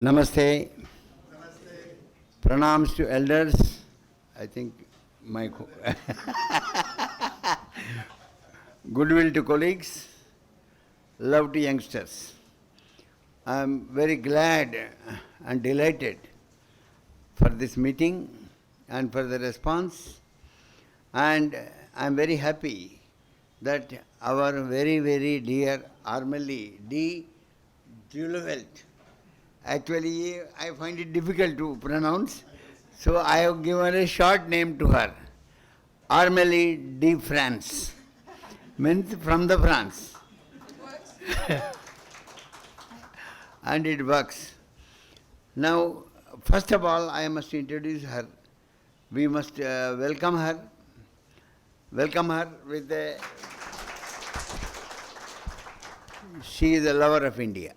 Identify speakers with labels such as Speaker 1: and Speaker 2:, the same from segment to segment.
Speaker 1: Namaste. Pranams to elders. I think my goodwill to colleagues, love to youngsters. I am very glad and delighted for this meeting and for the response. And I am very happy that our very, very dear Armelle Dieuleveult. Actually, I find it difficult to pronounce, so I have given a short name to her. Armelle de France. Means from the France. And it works. Now, first of all, I must introduce her. We must welcome her. Welcome her with the... She is a lover of India.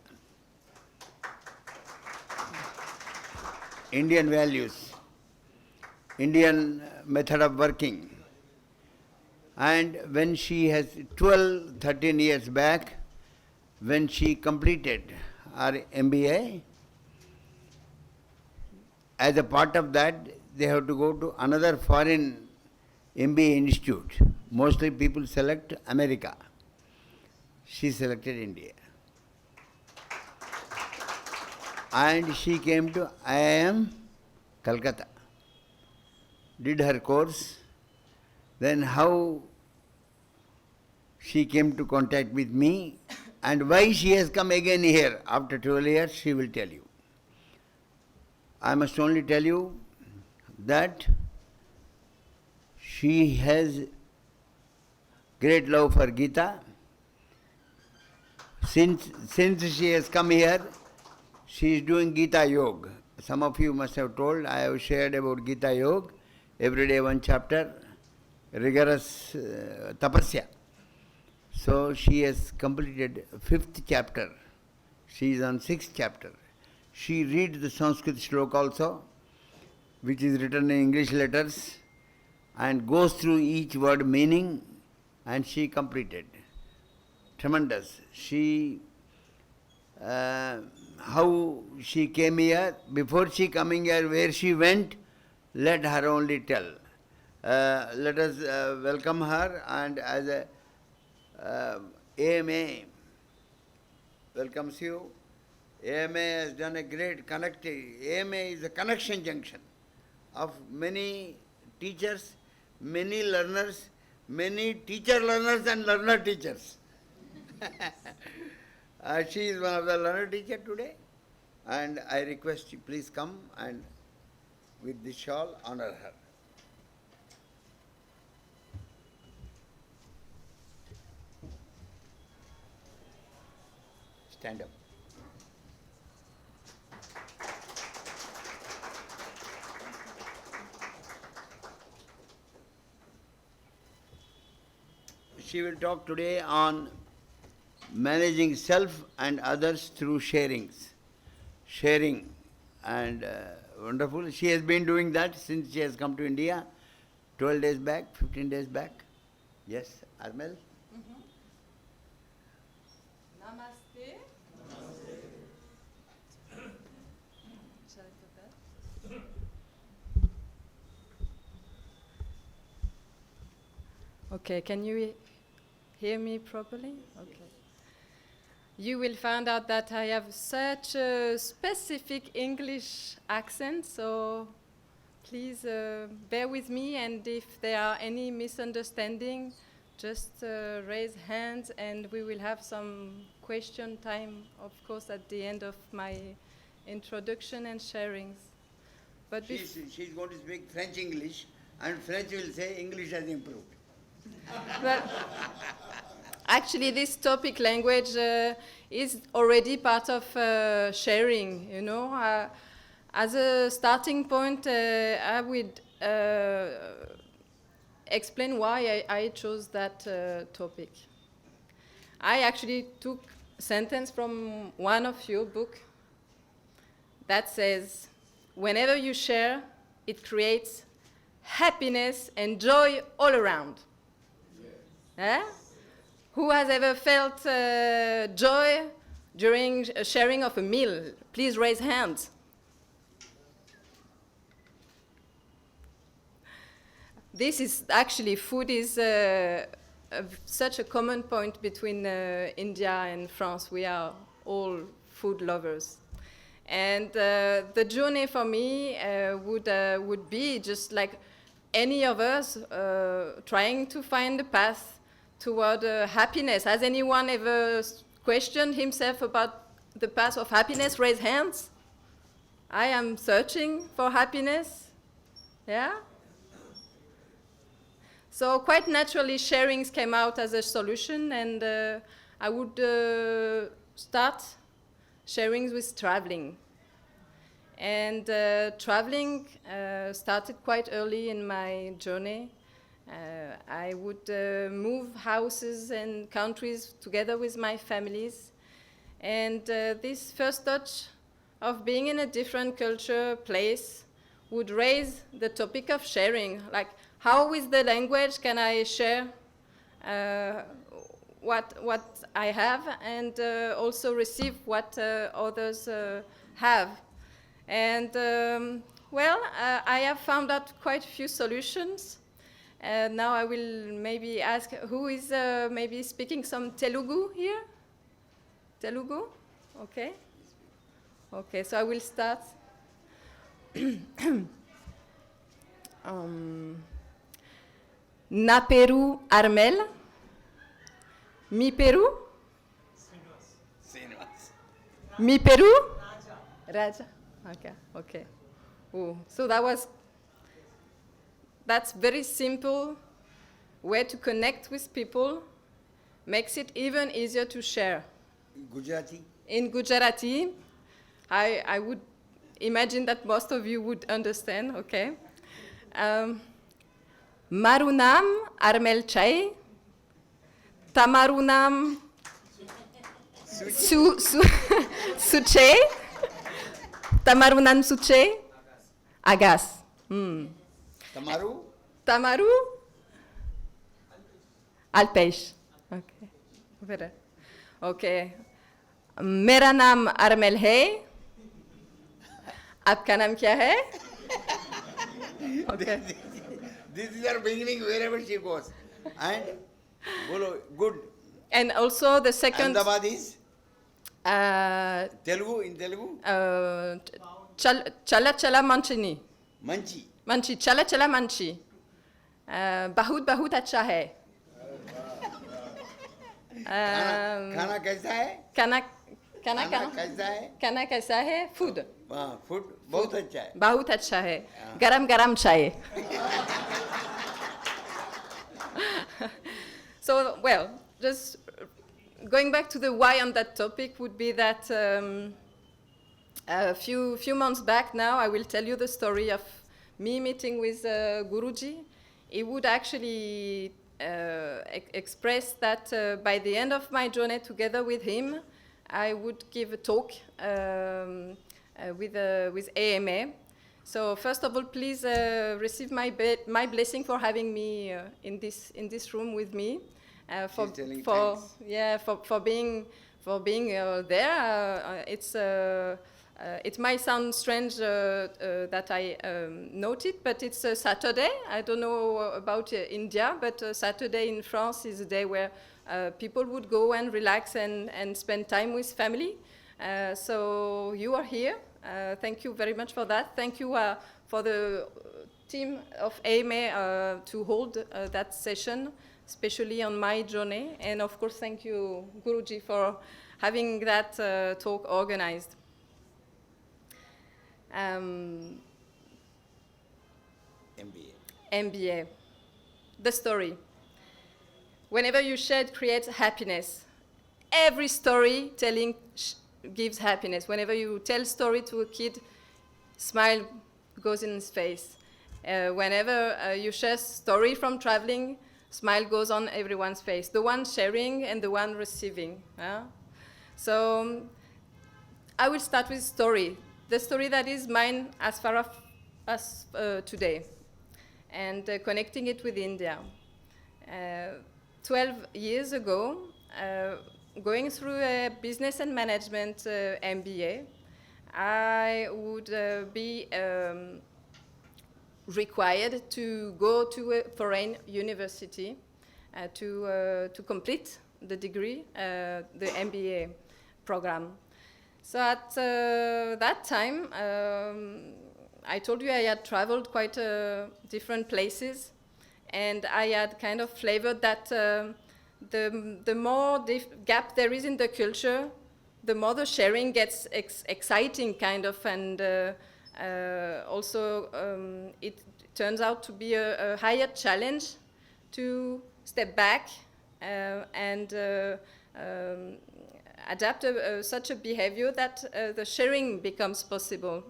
Speaker 1: Indian values, Indian method of working. And when she has 12, 13 years back, when she completed her MBA, as a part of that, they have to go to another foreign MBA institute. Mostly people select America. She selected India. And she came to IIM, Calcutta, did her course. Then how she came to contact with me and why she has come again here after 12 years, she will tell you. I must only tell you that she has great love for Gita. Since she has come here, she is doing Gita Yoga. Some of you must have told, I have shared about Gita Yoga, every day one chapter, rigorous tapasya. So she has completed 5th chapter. She is on 6th chapter. She reads the Sanskrit shloka also, which is written in English letters, and goes through each word meaning, and she completed. Tremendous. She... how she came here, before she coming here, where she went, let her only tell. Let us welcome her, and as a AMA welcomes you. AMA has done a great connecting. AMA is a connection junction of many teachers, many learners, many teacher learners and learner teachers. She is one of the learner teacher today, and I request you please come and with this shawl honor her. Stand up. She will talk today on managing self and others through sharings. Sharing, and wonderful. She has been doing that since she has come to India, 12 days back, 15 days back. Yes, Armelle?
Speaker 2: Namaste. Okay, can you hear me properly? Okay. You will find out that I have such a specific English accent, so please bear with me, and if there are any misunderstanding, just raise hands and we will have some question time, of course, at the end of my introduction and sharings. But
Speaker 1: she's going to speak French English, and French will say English has improved.
Speaker 2: But actually, this topic language is already part of sharing, you know. As a starting point, I would explain why I chose that topic. I actually took a sentence from one of your books that says, whenever you share, it creates happiness and joy all around. Who has ever felt joy during a sharing of a meal? Please raise hands. This is actually, food is such a common point between India and France. We are all food lovers. And the journey for me would be just like any of us trying to find a path toward happiness. Has anyone ever questioned himself about the path of happiness? Raise hands. I am searching for happiness. Yeah? So quite naturally, sharings came out as a solution, and I would start sharings with traveling. And traveling started quite early in my journey. I would move houses and countries together with my families. And this first touch of being in a different culture, place, would raise the topic of sharing. Like, how with the language can I share what I have, and also receive what others have? And well, I have found out quite a few solutions. Now I will maybe ask who is maybe speaking some Telugu here? Telugu? Okay. Okay, so I will start. Na Peru Armelle. Mi Peru?
Speaker 1: Srinivas.
Speaker 2: Mi Peru? Raja. Okay, okay. Ooh, so that's very simple way to connect with people, makes it even easier to share.
Speaker 1: Gujarati?
Speaker 2: In Gujarati, I would imagine that most of you would understand, okay? Marunam Armelle Chai, Tamarunam Suche, Tamarunan Suche, Agas.
Speaker 1: Tamaru?
Speaker 2: Tamaru Alpeish. Okay. Better. Okay. मेरा नाम अरमेल है. आपका नाम क्या है? Okay.
Speaker 1: This is her beginning wherever she goes. And bolo, good.
Speaker 2: And also the second.
Speaker 1: Ahmedabad is? Telugu, in Telugu?
Speaker 2: Chala chala manchini.
Speaker 1: Manchi.
Speaker 2: Manchi, chala chala manchi. Bahut bahut अच्छा है.
Speaker 1: खाना कैसा है?
Speaker 2: खाना
Speaker 1: कैसा है?
Speaker 2: खाना कैसा है? Food.
Speaker 1: Food बहुत अच्छा है.
Speaker 2: बहुत अच्छा है. गरम गरम चाय. So, well, just going back to the why on that topic would be that a few months back now, I will tell you the story of me meeting with Guruji. He would actually express that by the end of my journey together with him, I would give a talk with AMA. So first of all, please receive my blessing for having me in this room with me. For being there. It might sound strange that I noted, but it's a Saturday. I don't know about India, but Saturday in France is a day where people would go and relax and spend time with family. So you are here. Thank you very much for that. Thank you for the team of AMA to hold that session, especially on my journey. And of course, thank you, Guruji, for having that talk organized. MBA. The story. Whenever you share, it creates happiness. Every story telling gives happiness. Whenever you tell a story to a kid, smile goes in his face. Whenever you share a story from traveling, smile goes on everyone's face. The one sharing and the one receiving. So I will start with story. The story that is mine as far as today, and connecting it with India. 12 years ago, going through a business and management MBA, I would be required to go to a foreign university to complete the degree, the MBA program. So at that time, I told you I had traveled quite different places, and I had kind of flavored that the more gap there is in the culture, the more the sharing gets exciting, kind of, and also it turns out to be a higher challenge to step back and adapt such a behavior that the sharing becomes possible.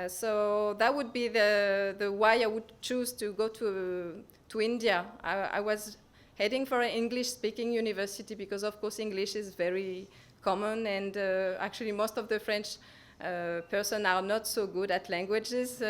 Speaker 2: So that would be the why I would choose to go to India. I was heading for an English-speaking university because, of course, English is very common, and actually most of the French person are not so good at languages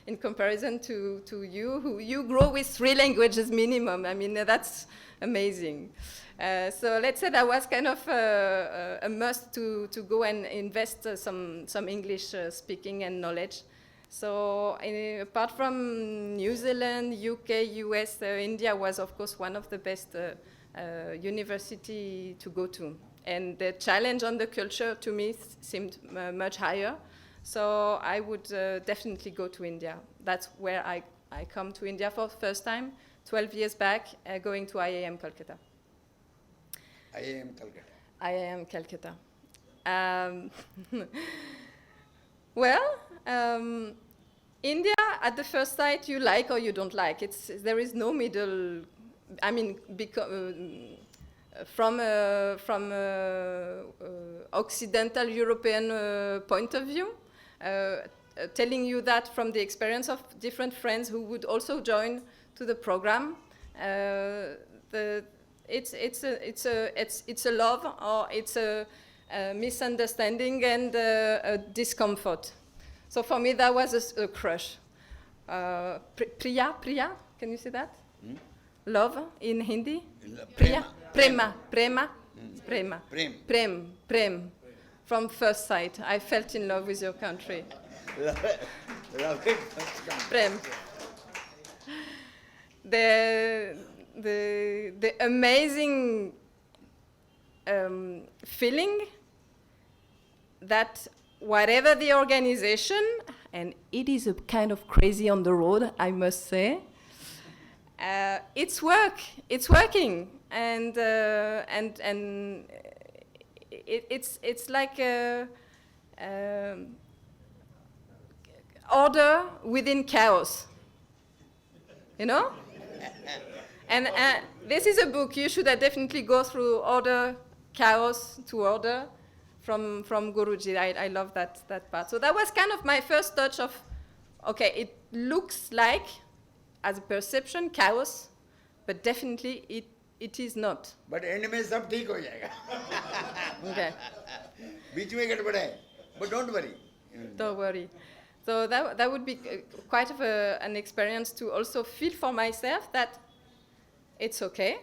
Speaker 2: in comparison to you, who you grow with 3 languages minimum. I mean, that's amazing. So let's say that was kind of a must to go and invest some English speaking and knowledge. So apart from New Zealand, UK, US, India was of course one of the best university to go to. And the challenge on the culture to me seemed much higher. So I would definitely go to India. That's where I come to India for the first time, 12 years back, going to IIM Kolkata.
Speaker 1: IIM Calcutta.
Speaker 2: IIM Calcutta. Well, India, at the first sight, you like or you don't like. There is no middle. I mean, from Occidental European point of view, telling you that from the experience of different friends who would also join to the program, it's a love, or it's a misunderstanding and a discomfort. So for me, that was a crush. Priya, can you say that? Love in Hindi? Priya? Prema. Prem. From first sight, I felt in love with your country.
Speaker 1: Love it.
Speaker 2: Prem. The amazing feeling that whatever the organization, and it is a kind of crazy on the road, I must say, it's working, and it's like order within chaos, you know. And this is a book you should definitely go through, Order, Chaos to Order, from Guruji. I love that part. So that was kind of my first touch of, okay, it looks like, as a perception, chaos, but definitely it is not.
Speaker 1: But end में सब ठीक हो जाएगा.
Speaker 2: Okay.
Speaker 1: बीच में गड़बड़ है, but don't worry.
Speaker 2: Don't worry. So that would be quite of an experience to also feel for myself that it's okay.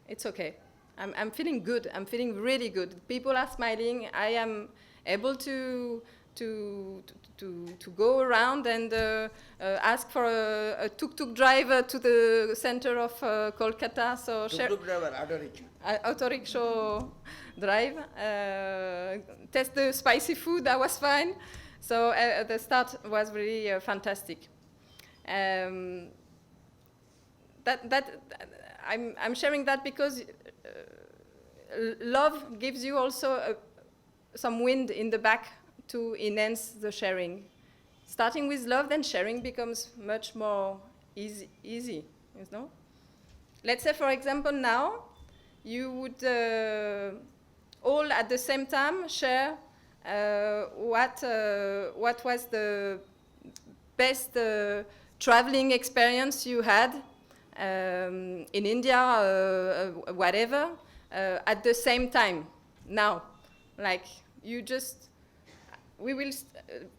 Speaker 2: It's okay. I'm feeling good. I'm feeling really good. People are smiling. I am able to go around and ask for a tuk-tuk driver to the center of Kolkata. So
Speaker 1: Tuk-tuk driver,
Speaker 2: auto rickshaw drive. Test the spicy food. That was fine. So the start was really fantastic. I'm sharing that because love gives you also some wind in the back to enhance the sharing. Starting with love, then sharing becomes much more easy, you know? Let's say, for example, now you would all at the same time share what was the best traveling experience you had in India, whatever, at the same time. Now, like, we will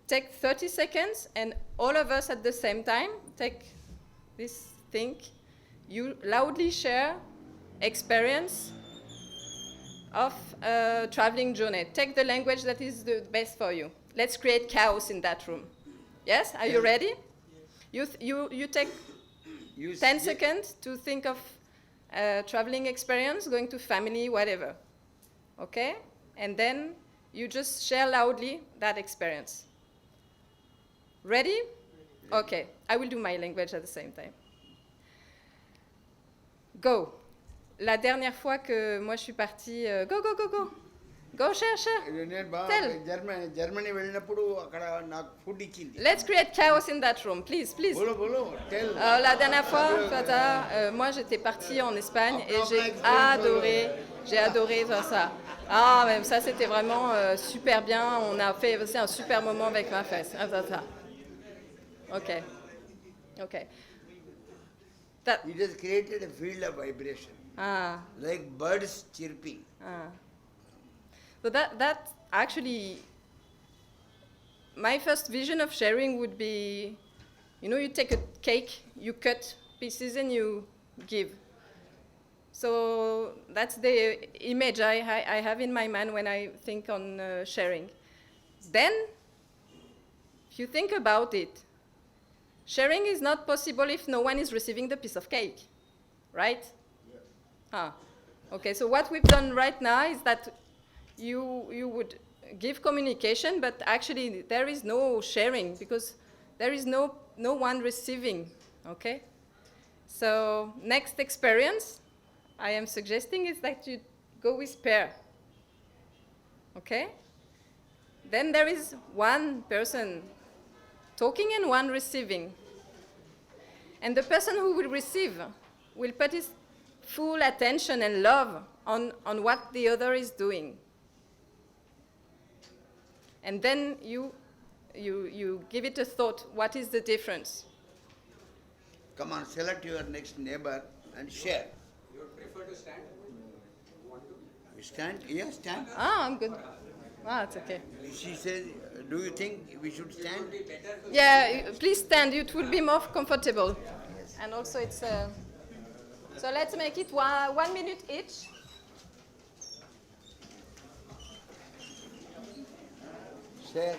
Speaker 2: take 30 seconds, and all of us at the same time take this thing. You loudly share experience of a traveling journey. Take the language that is the best for you. Let's create chaos in that room. Yes? Are you ready? You take 10 seconds to think of a traveling experience, going to family, whatever. Okay? And then you just share loudly that experience. Ready? Okay. I will do my language at the same time. Go. La dernière fois que moi je suis partie, go, go, go, go. Go, share. Tell.
Speaker 1: Germany వెళ్ళినప్పుడు అక్కడ నాకు food ఇచ్చింది.
Speaker 2: Let's create chaos in that room, please.
Speaker 1: Bolo, tell.
Speaker 2: La dernière fois, moi j'étais partie en Espagne et j'ai adoré faire ça. Ah, même ça c'était vraiment super bien. On a fait aussi un super moment avec ma fesse. Ok.
Speaker 1: It has created a field of vibration. Like birds chirping.
Speaker 2: So that actually, my first vision of sharing would be, you take a cake, you cut pieces and you give. So that's the image I have in my mind when I think on sharing. Then, if you think about it, sharing is not possible if no one is receiving the piece of cake, right? Yes. Okay, so what we've done right now is that you would give communication, but actually there is no sharing because there is no one receiving, okay? So next experience I am suggesting is that you go with pair, okay? Then there is one person talking and one receiving. And the person who will receive will put his full attention and love on what the other is doing. And then you give it a thought, what is the difference?
Speaker 1: Come on, select your next neighbor and share.
Speaker 3: You would prefer to stand? Want to?
Speaker 1: Stand? Yes, stand.
Speaker 2: I'm good. It's okay.
Speaker 1: She says, do you think we should stand?
Speaker 2: Yeah, please stand, it will be more comfortable.
Speaker 1: Yes.
Speaker 2: And also it's, so let's make it 1 minute each.
Speaker 1: Share.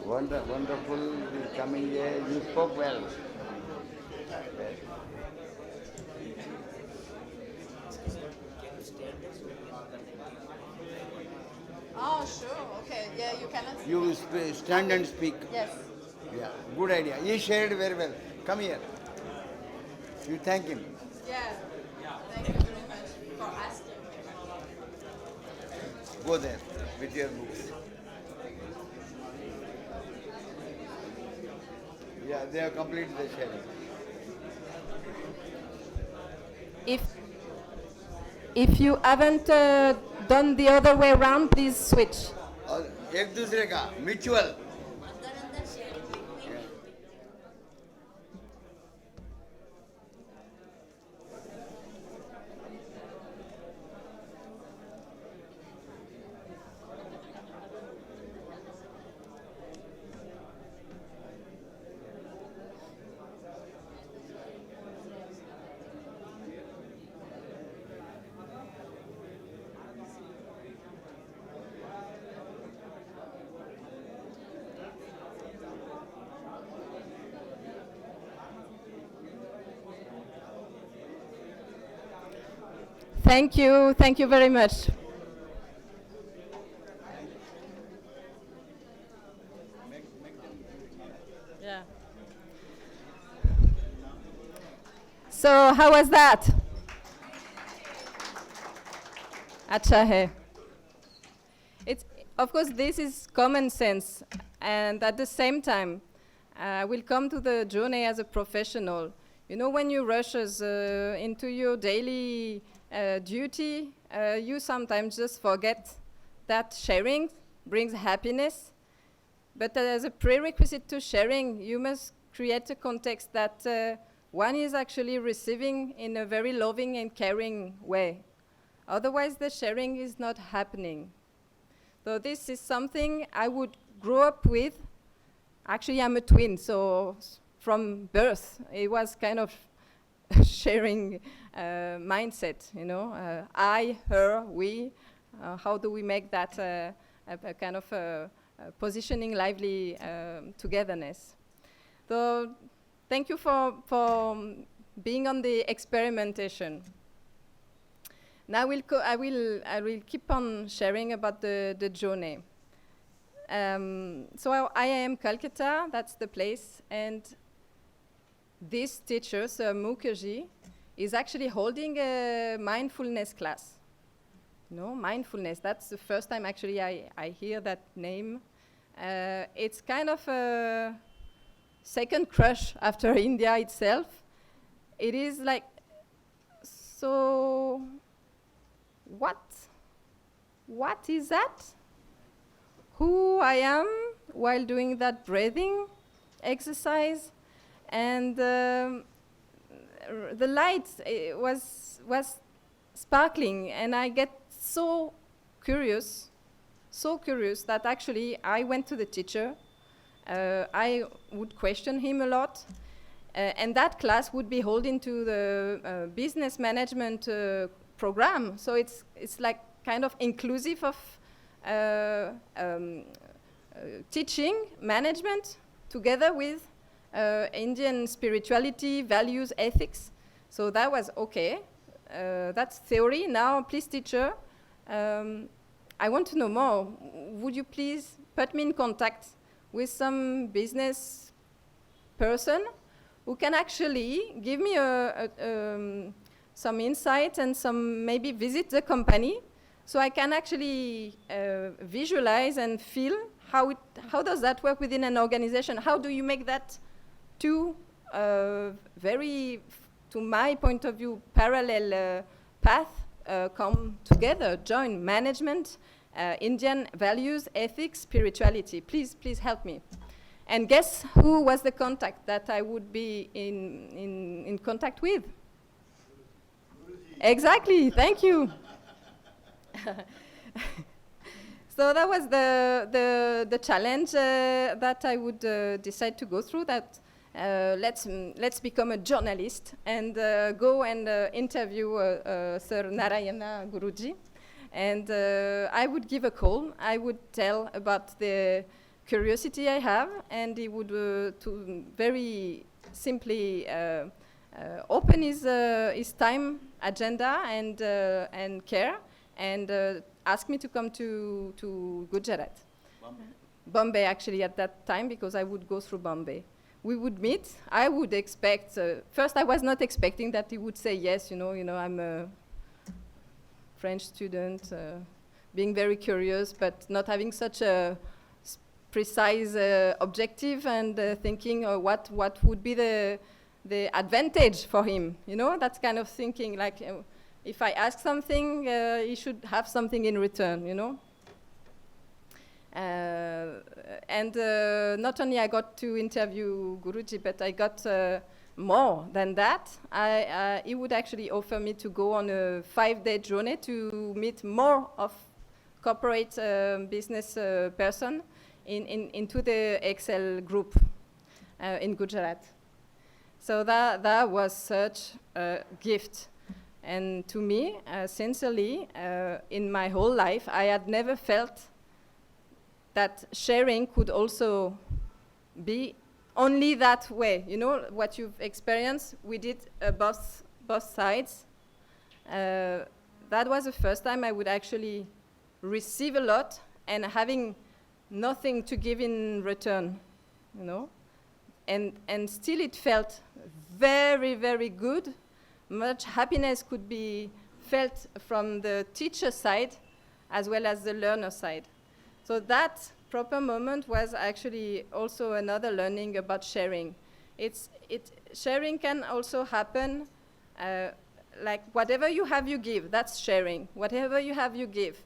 Speaker 1: Wonderful coming here. You spoke well. Yes.
Speaker 2: Oh, sure. Okay. Yeah, you cannot.
Speaker 1: You stand and speak.
Speaker 2: Yes.
Speaker 1: Yeah, good idea. He shared very well. Come here. You thank him.
Speaker 2: Yeah. Thank you very much for asking.
Speaker 1: Go there with your books. Yeah, they have completed the sharing.
Speaker 2: If you haven't done the other way around, please switch.
Speaker 1: और एक दूसरे का mutual.
Speaker 2: Thank you very much. Yeah. So how was that? Acha hai. It's, of course, this is common sense, and at the same time, we'll come to the journey as a professional. When you rush into your daily duty, you sometimes just forget that sharing brings happiness. But as a prerequisite to sharing, you must create a context that one is actually receiving in a very loving and caring way. Otherwise, the sharing is not happening. So this is something I would grow up with Actually, I'm a twin, so from birth, it was kind of sharing mindset, you know, I, her, we. How do we make that a kind of positioning lively togetherness? So, thank you for being on the experimentation. Now I will keep on sharing about the journey. So I am Calcutta, that's the place, and this teacher, Sir Mukherjee, is actually holding a mindfulness class. No, mindfulness, that's the first time actually I hear that name. It's kind of a second crush after India itself. It is like, so what is that? Who I am while doing that breathing exercise, and the light was sparkling, and I get so curious that actually I went to the teacher. I would question him a lot, and that class would be holding to the business management program. So it's like kind of inclusive of teaching management together with Indian spirituality, values, ethics. So that was okay. That's theory. Now, please, teacher, I want to know more. Would you please put me in contact with some business person who can actually give me some insight and some maybe visit the company, so I can actually visualize and feel how does that work within an organization? How do you make that two very, to my point of view, parallel path come together, join management, Indian values, ethics, spirituality. Please help me. And guess who was the contact that I would be in contact with? Exactly, thank you. So that was the challenge that I would decide to go through. That let's become a journalist and go and interview Sir Narayana Guruji, and I would give a call. I would tell about the curiosity I have, and he would to very simply open his time agenda and care, and ask me to come to Gujarat. Bombay, actually, at that time, because I would go through Bombay. We would meet. I would expect, first I was not expecting that he would say yes, you know, I'm a French student, being very curious, but not having such a precise objective, and thinking what would be the advantage for him, you know, that kind of thinking, like, if I ask something, he should have something in return, you know. And not only I got to interview Guruji, but I got more than that. He would actually offer me to go on a 5-day journey to meet more of corporate business person into the Excel group in Gujarat. So that was such a gift. And to me, sincerely, in my whole life, I had never felt that sharing could also be only that way. You know, what you've experienced, we did both sides. That was the first time I would actually receive a lot and having nothing to give in return, you know. And still it felt very, very good. Much happiness could be felt from the teacher side as well as the learner side. So that proper moment was actually also another learning about sharing. Sharing can also happen like whatever you have, you give. That's sharing. Whatever you have, you give.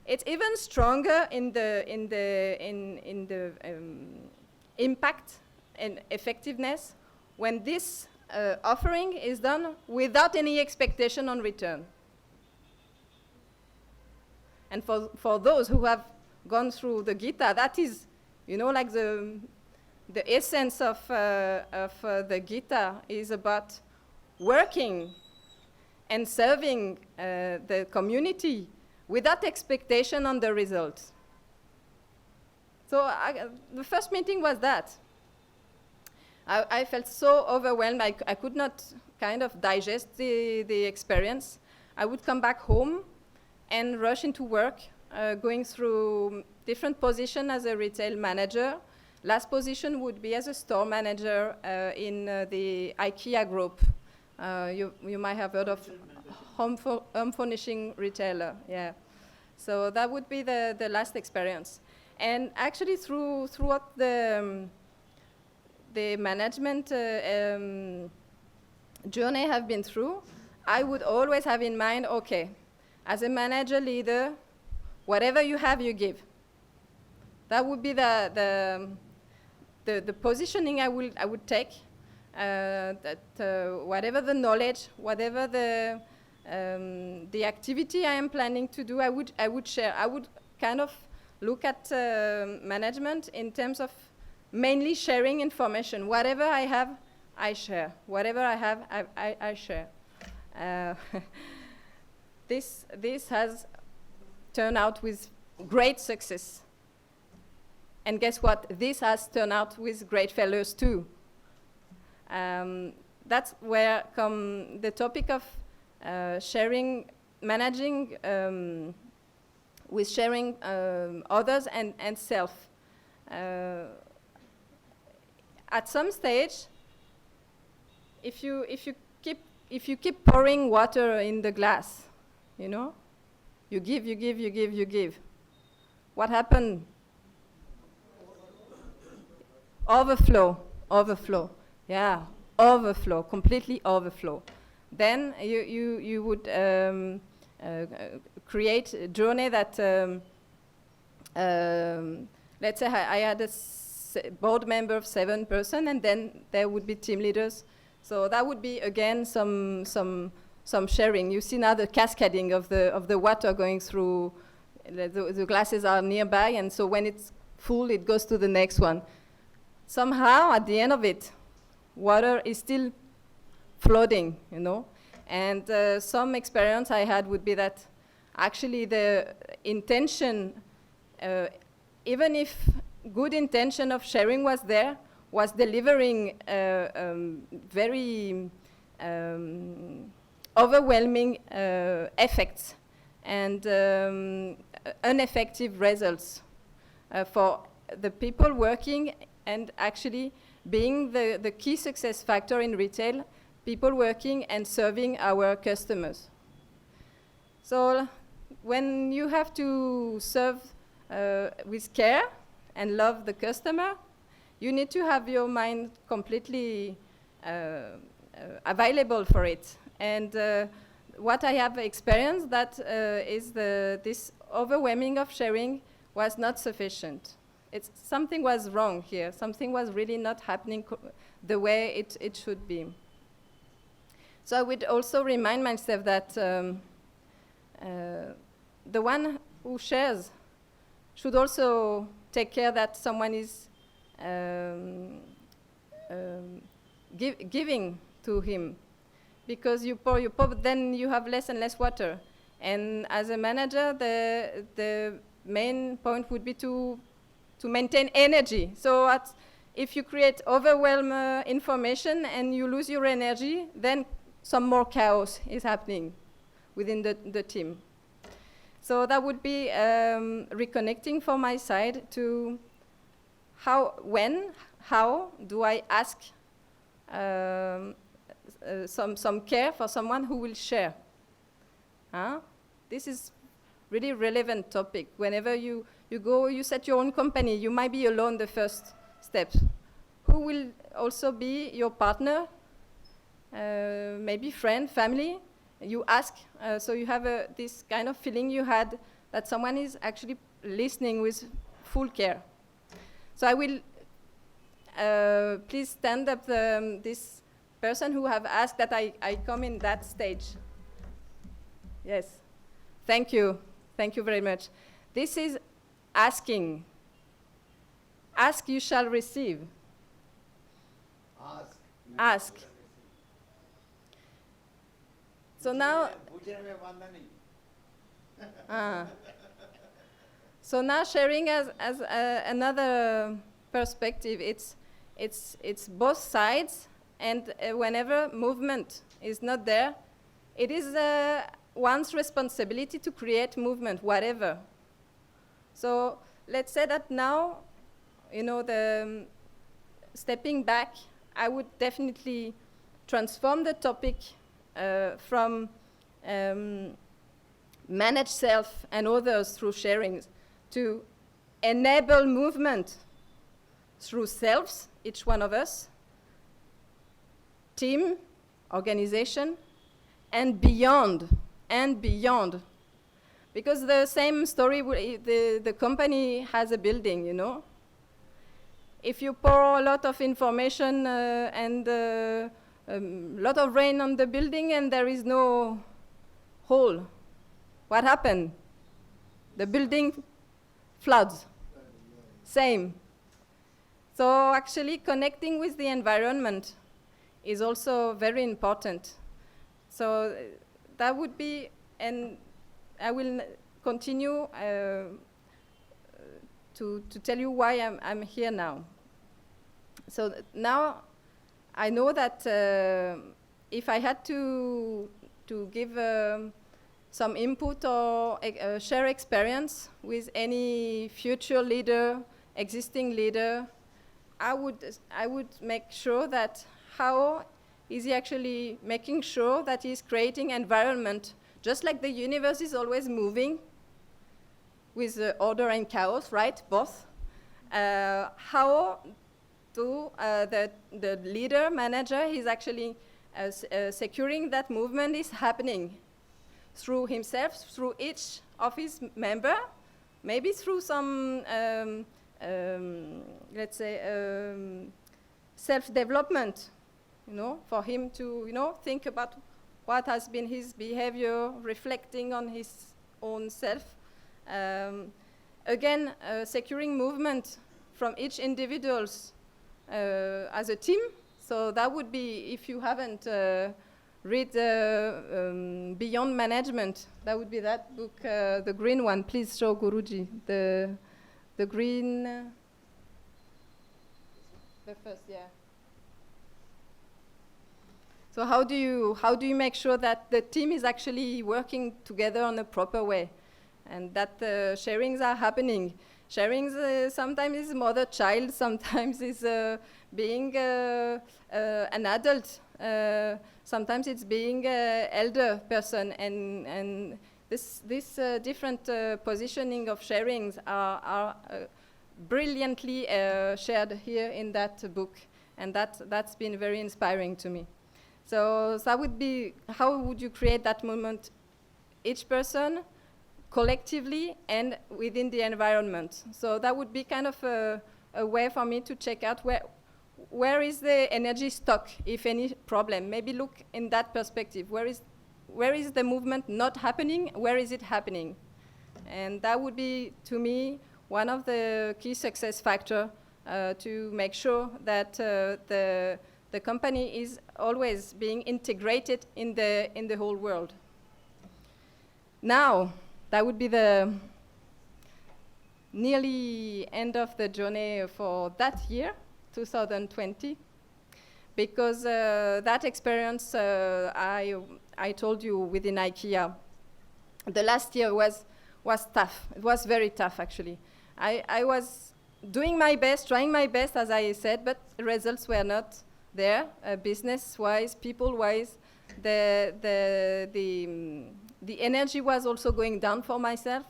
Speaker 2: It's even stronger in the impact and effectiveness when this offering is done without any expectation on return. And for those who have gone through the Gita, that is You know, like the essence of the Gita is about working and serving the community without expectation on the results. So the first meeting was that. I felt so overwhelmed, I could not kind of digest the experience. I would come back home and rush into work, going through different positions as a retail manager. Last position would be as a store manager in the IKEA group. You might have heard of home furnishing retailer, yeah. So that would be the last experience. And actually throughout the management journey I've been through, I would always have in mind, okay, as a manager, leader, whatever you have, you give. That would be the positioning I would take. Whatever the knowledge, whatever the activity I am planning to do, I would share. I would kind of look at management in terms of mainly sharing information. Whatever I have, I share. Whatever I have, I share. This has turned out with great success. And guess what? This has turned out with great failures too. That's where come the topic of sharing, managing with sharing others and self. At some stage, if you keep pouring water in the glass, you know, you give. What happened? Overflow. Yeah, overflow, completely overflow. Then you would create a journey that, let's say I had a board member of 7 person, and then there would be team leaders. So that would be again some sharing. You see now the cascading of the water going through. The glasses are nearby, and so when it's full, it goes to the next one. Somehow, at the end of it, water is still floating, you know. And some experience I had would be that actually the intention, even if good intention of sharing was there, was delivering very overwhelming effects and ineffective results for the people working, and actually being the key success factor in retail, people working and serving our customers. So when you have to serve with care and love the customer, you need to have your mind completely available for it. And what I have experienced that is this overwhelming of sharing was not sufficient. Something was wrong here. Something was really not happening the way it should be. So I would also remind myself that the one who shares should also take care that someone is giving to him. Because you pour, then you have less and less water. And as a manager, the main point would be to maintain energy. So if you create overwhelming information and you lose your energy, then some more chaos is happening within the team. So that would be reconnecting from my side to how do I ask some care for someone who will share. This is really relevant topic. Whenever you go, you set your own company, you might be alone the first steps. Who will also be your partner, maybe friend, family? You ask, so you have this kind of feeling you had that someone is actually listening with full care. So I will, please stand up this person who have asked that I come in that stage. Yes, thank you very much. This is asking. Ask, you shall receive.
Speaker 1: Ask.
Speaker 2: Ask. So now, so now sharing as another perspective, it's both sides, and whenever movement is not there, it is one's responsibility to create movement, whatever. So let's say that now, you know, stepping back, I would definitely transform the topic from manage self and others through sharings to enable movement through selves, each one of us, team, organization, and beyond, Because the same story, the company has a building, you know. If you pour a lot of information and a lot of rain on the building and there is no hole, what happened? The building floods. Same. So actually connecting with the environment is also very important. So that would be, and I will continue to tell you why I'm here now. So now I know that if I had to give some input or share experience with any future leader, existing leader, I would make sure that how is he actually making sure that he's creating environment, just like the universe is always moving with order and chaos, right? Both. How do the leader, manager, is actually securing that movement is happening through himself, through each of his member, maybe through some, let's say, self-development, you know, for him to, you know, think about what has been his behavior, reflecting on his own self. Again, securing movement from each individuals as a team. So that would be, if you haven't read Beyond Management, that would be that book, the green one. Please show Guruji the green, the first, yeah. So how do you make sure that the team is actually working together on a proper way, and that sharings are happening? Sharings sometimes is mother-child, sometimes is being an adult, sometimes it's being an elder person, and this different positioning of sharings are brilliantly shared here in that book, and that's been very inspiring to me. So that would be, how would you create that moment, each person, collectively, and within the environment? So that would be kind of a way for me to check out where is the energy stock, if any problem. Maybe look in that perspective. Where is the movement not happening? Where is it happening? And that would be, to me, one of the key success factors to make sure that the company is always being integrated in the whole world. Now, that would be the nearly end of the journey for that year, 2020, because that experience I told you within IKEA, the last year was tough. It was very tough, actually. I was doing my best, trying my best, as I said, but results were not there, business-wise, people-wise. The energy was also going down for myself.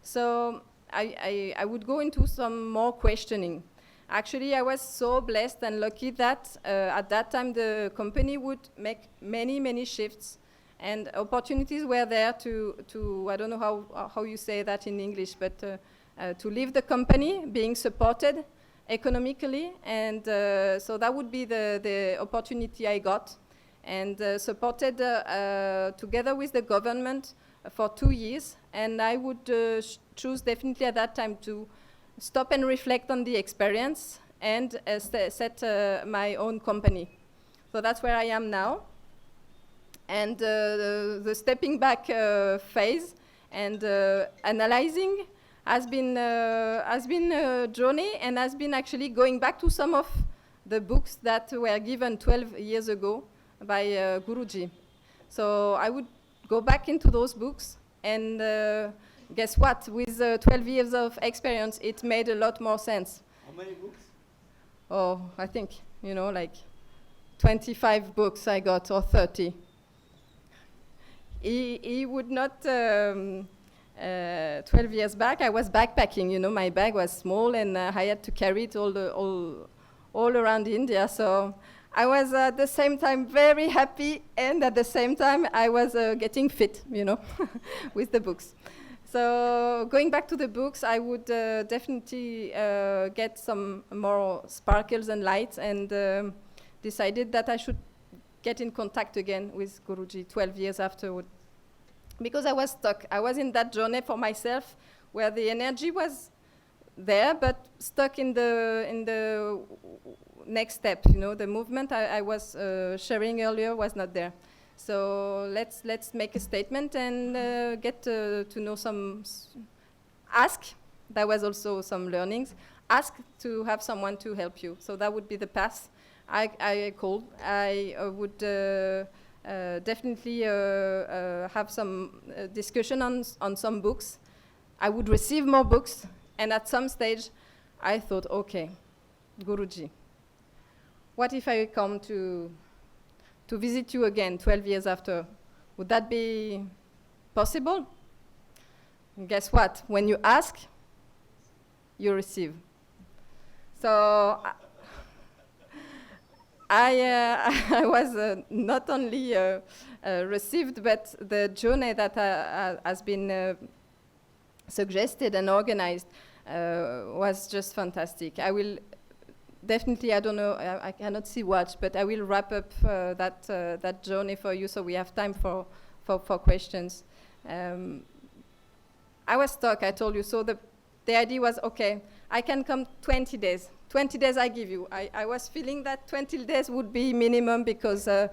Speaker 2: So I would go into some more questioning. Actually, I was so blessed and lucky that at that time the company would make many shifts, and opportunities were there to I don't know how you say that in English, but to leave the company, being supported economically, and so that would be the opportunity I got, and supported together with the government for 2 years, and I would choose definitely at that time to stop and reflect on the experience, and set my own company. So that's where I am now. And the stepping back phase and analyzing has been a journey, and has been actually going back to some of the books that were given 12 years ago by Guruji. So I would go back into those books, and guess what? With 12 years of experience, it made a lot more sense.
Speaker 1: How many books?
Speaker 2: Oh, I think, like 25 books I got, or 30. He would not, 12 years back, I was backpacking, my bag was small, and I had to carry it all around India. So I was at the same time very happy, and at the same time I was getting fit, with the books. So going back to the books, I would definitely get some more sparkles and lights, and decided that I should get in contact again with Guruji 12 years afterward. Because I was stuck. I was in that journey for myself where the energy was there, but stuck in the next step. The movement I was sharing earlier was not there. So let's make a statement and get to know ask. There was also some learnings. Ask to have someone to help you. So that would be the path I called. I would definitely have some discussion on some books. I would receive more books, and at some stage I thought, okay, Guruji, what if I come to visit you again 12 years after? Would that be possible? And guess what? When you ask, you receive. So I was not only received, but the journey that has been suggested and organized was just fantastic. I will definitely, I don't know, I cannot see watch, but I will wrap up that journey for you, so we have time for questions. I was stuck, I told you, so the idea was, okay, I can come 20 days. 20 days I give you. I was feeling that 20 days would be minimum, because 2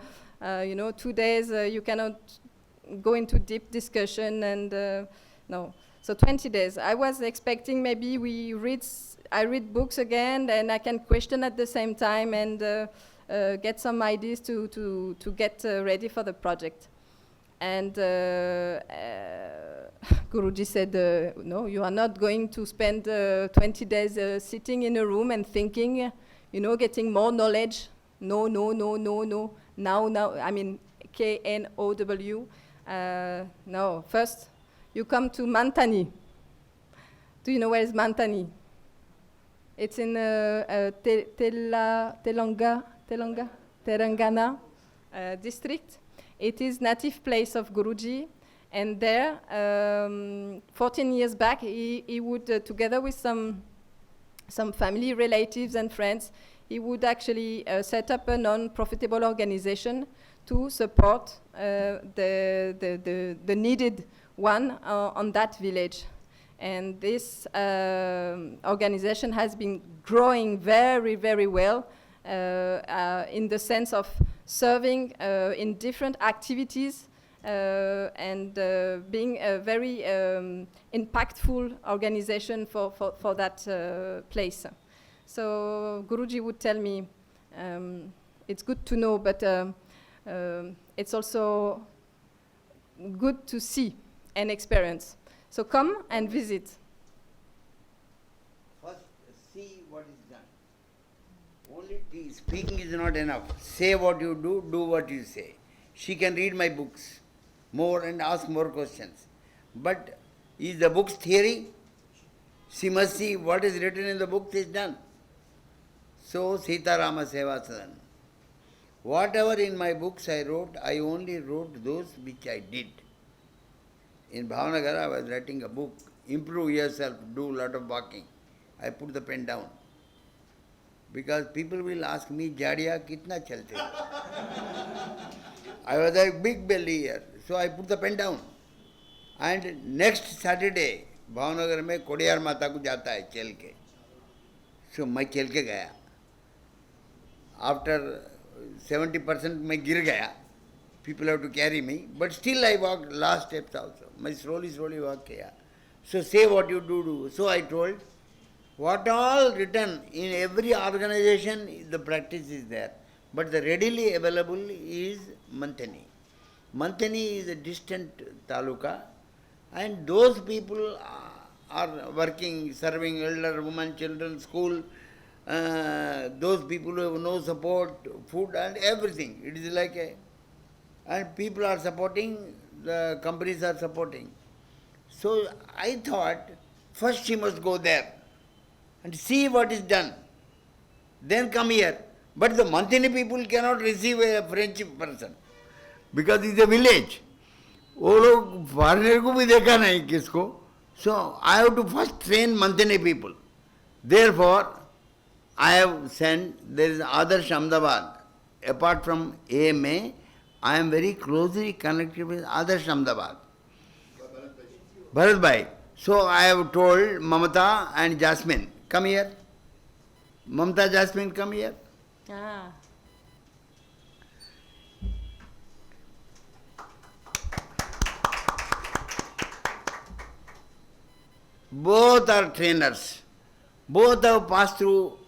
Speaker 2: days you cannot go into deep discussion, and no. So 20 days. I was expecting maybe I read books again, and I can question at the same time, and get some ideas to get ready for the project. And Guruji said, no, you are not going to spend 20 days sitting in a room and thinking, getting more knowledge. No. Now, I mean, KNOW. No, first, you come to Mantani. Do you know where is Mantani? It's in Telangana district. It is native place of Guruji, and there, 14 years back, he would, together with some family, relatives, and friends, he would actually set up a non-profitable organization to support the needed one on that village. And this organization has been growing very, very well in the sense of serving in different activities and being a very impactful organization for that place. So Guruji would tell me, it's good to know, but it's also good to see and experience. So come and visit.
Speaker 1: First, see what is done. Only speaking is not enough. Say what you do what you say. She can read my books more and ask more questions. But is the book's theory? She must see what is written in the book is done. So, Sita Rama Seva Sadan. Whatever in my books I wrote, I only wrote those which I did. In Bhavanagar, I was writing a book, Improve Yourself, Do a Lot of Walking. I put the pen down. Because people will ask me, Jadiya, kitna chalte? I was a big belly here, so I put the pen down. And next Saturday, Bhavnagar में कोडियार माता को जाता है चल के. So मैं चल के गया. After 70% मैं गिर गया. People have to carry me, but still I walked last steps also. मैं slowly walk किया. So say what you do. So I told, what all written in every organization, the practice is there. But the readily available is Manthani. Manthani is a distant taluka, and those people are working, serving elder women, children, school, those people who have no support, food and everything. It is like a, and people are supporting, the companies are supporting. So I thought, first she must go there and see what is done. Then come here. But the Manthani people cannot receive a French person because it's a village. वो लोग foreigner को भी देखा नहीं किसको. So I have to first train Manthani people. Therefore, I have sent, there is Adarsh Ahmedabad. Apart from AMA, I am very closely connected with Adarsh Ahmedabad. Bharat Bhai. So I have told Mamata and Jasmine, come here. Mamata, Jasmine, come here.
Speaker 2: Ah.
Speaker 1: Both are trainers. Both have passed through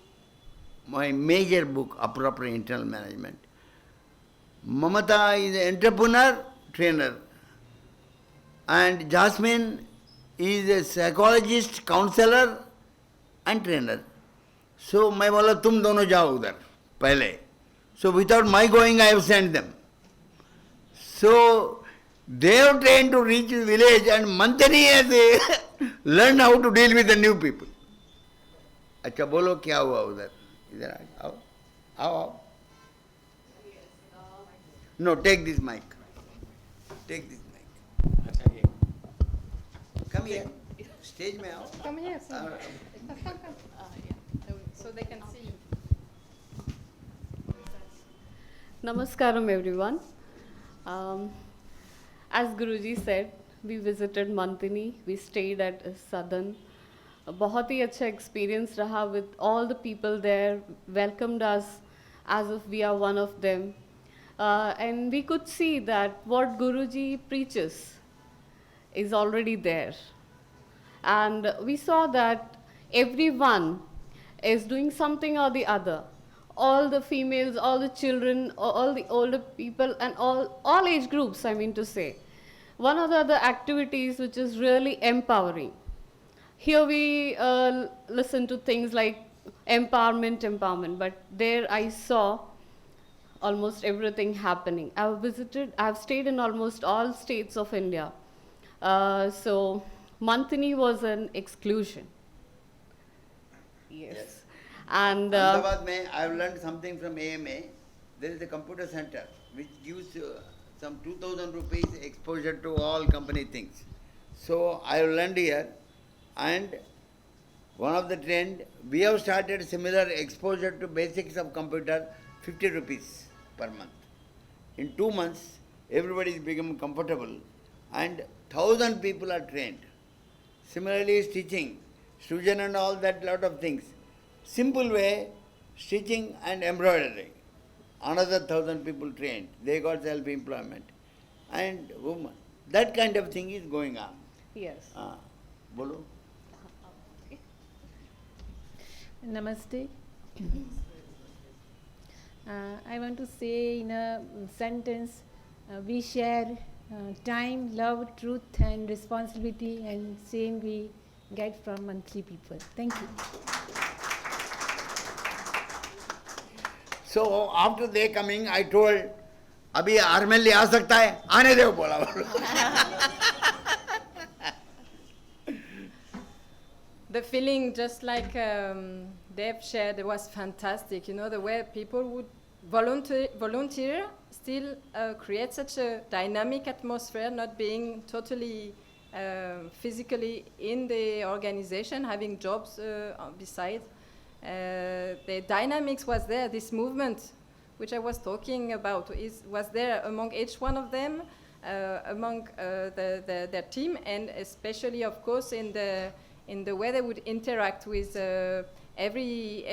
Speaker 1: my major book, Appropriate Internal Management. Mamata is an entrepreneur, trainer. And Jasmine is a psychologist, counselor and trainer. So मैं बोला तुम दोनों जाओ उधर पहले. So without my going, I have sent them. So they have trained to reach the village, and Manthani has learned how to deal with the new people. अच्छा बोलो क्या हुआ उधर. इधर आओ आओ. No, take this mic. Take this mic. Come here. Stage में आओ.
Speaker 2: Come here, sir. Come. So they can see you.
Speaker 4: Namaskaram everyone. As Guruji said, we visited Manthani, we stayed at Southern. बहुत ही अच्छा experience रहा with all the people there, welcomed us as if we are one of them. And we could see that what Guruji preaches is already there. And we saw that everyone is doing something or the other. All the females, all the children, all the older people, and all age groups, I mean to say. One of the other activities which is really empowering. Here we listen to things like empowerment, but there I saw almost everything happening. I've stayed in almost all states of India. So Manthani was an exclusion. Yes. And
Speaker 1: Ahmedabad mein I have learned something from AMA. There is a computer center which gives some 2,000 rupees exposure to all company things. So I have learned here, and one of the trend, we have started similar exposure to basics of computer, 50 rupees per month. In 2 months, everybody is become comfortable, and 1,000 people are trained. Similarly, stitching, Sujan and all that lot of things. Simple way, stitching and embroidery. Another 1,000 people trained. They got self-employment. And women. That kind of thing is going on.
Speaker 4: yes.
Speaker 1: Bolo.
Speaker 5: Namaste. I want to say in a sentence, we share time, love, truth and responsibility, and same we get from monthly people. Thank you.
Speaker 1: So after they coming, I told, अभी आर्मेल आ सकता है, आने दो बोला.
Speaker 2: The feeling, just like Dave shared, was fantastic. You know, the way people would volunteer still create such a dynamic atmosphere, not being totally physically in the organization, having jobs beside. The dynamics was there. This movement, which I was talking about, was there among each one of them. among their team, and especially, of course, in the way they would interact with every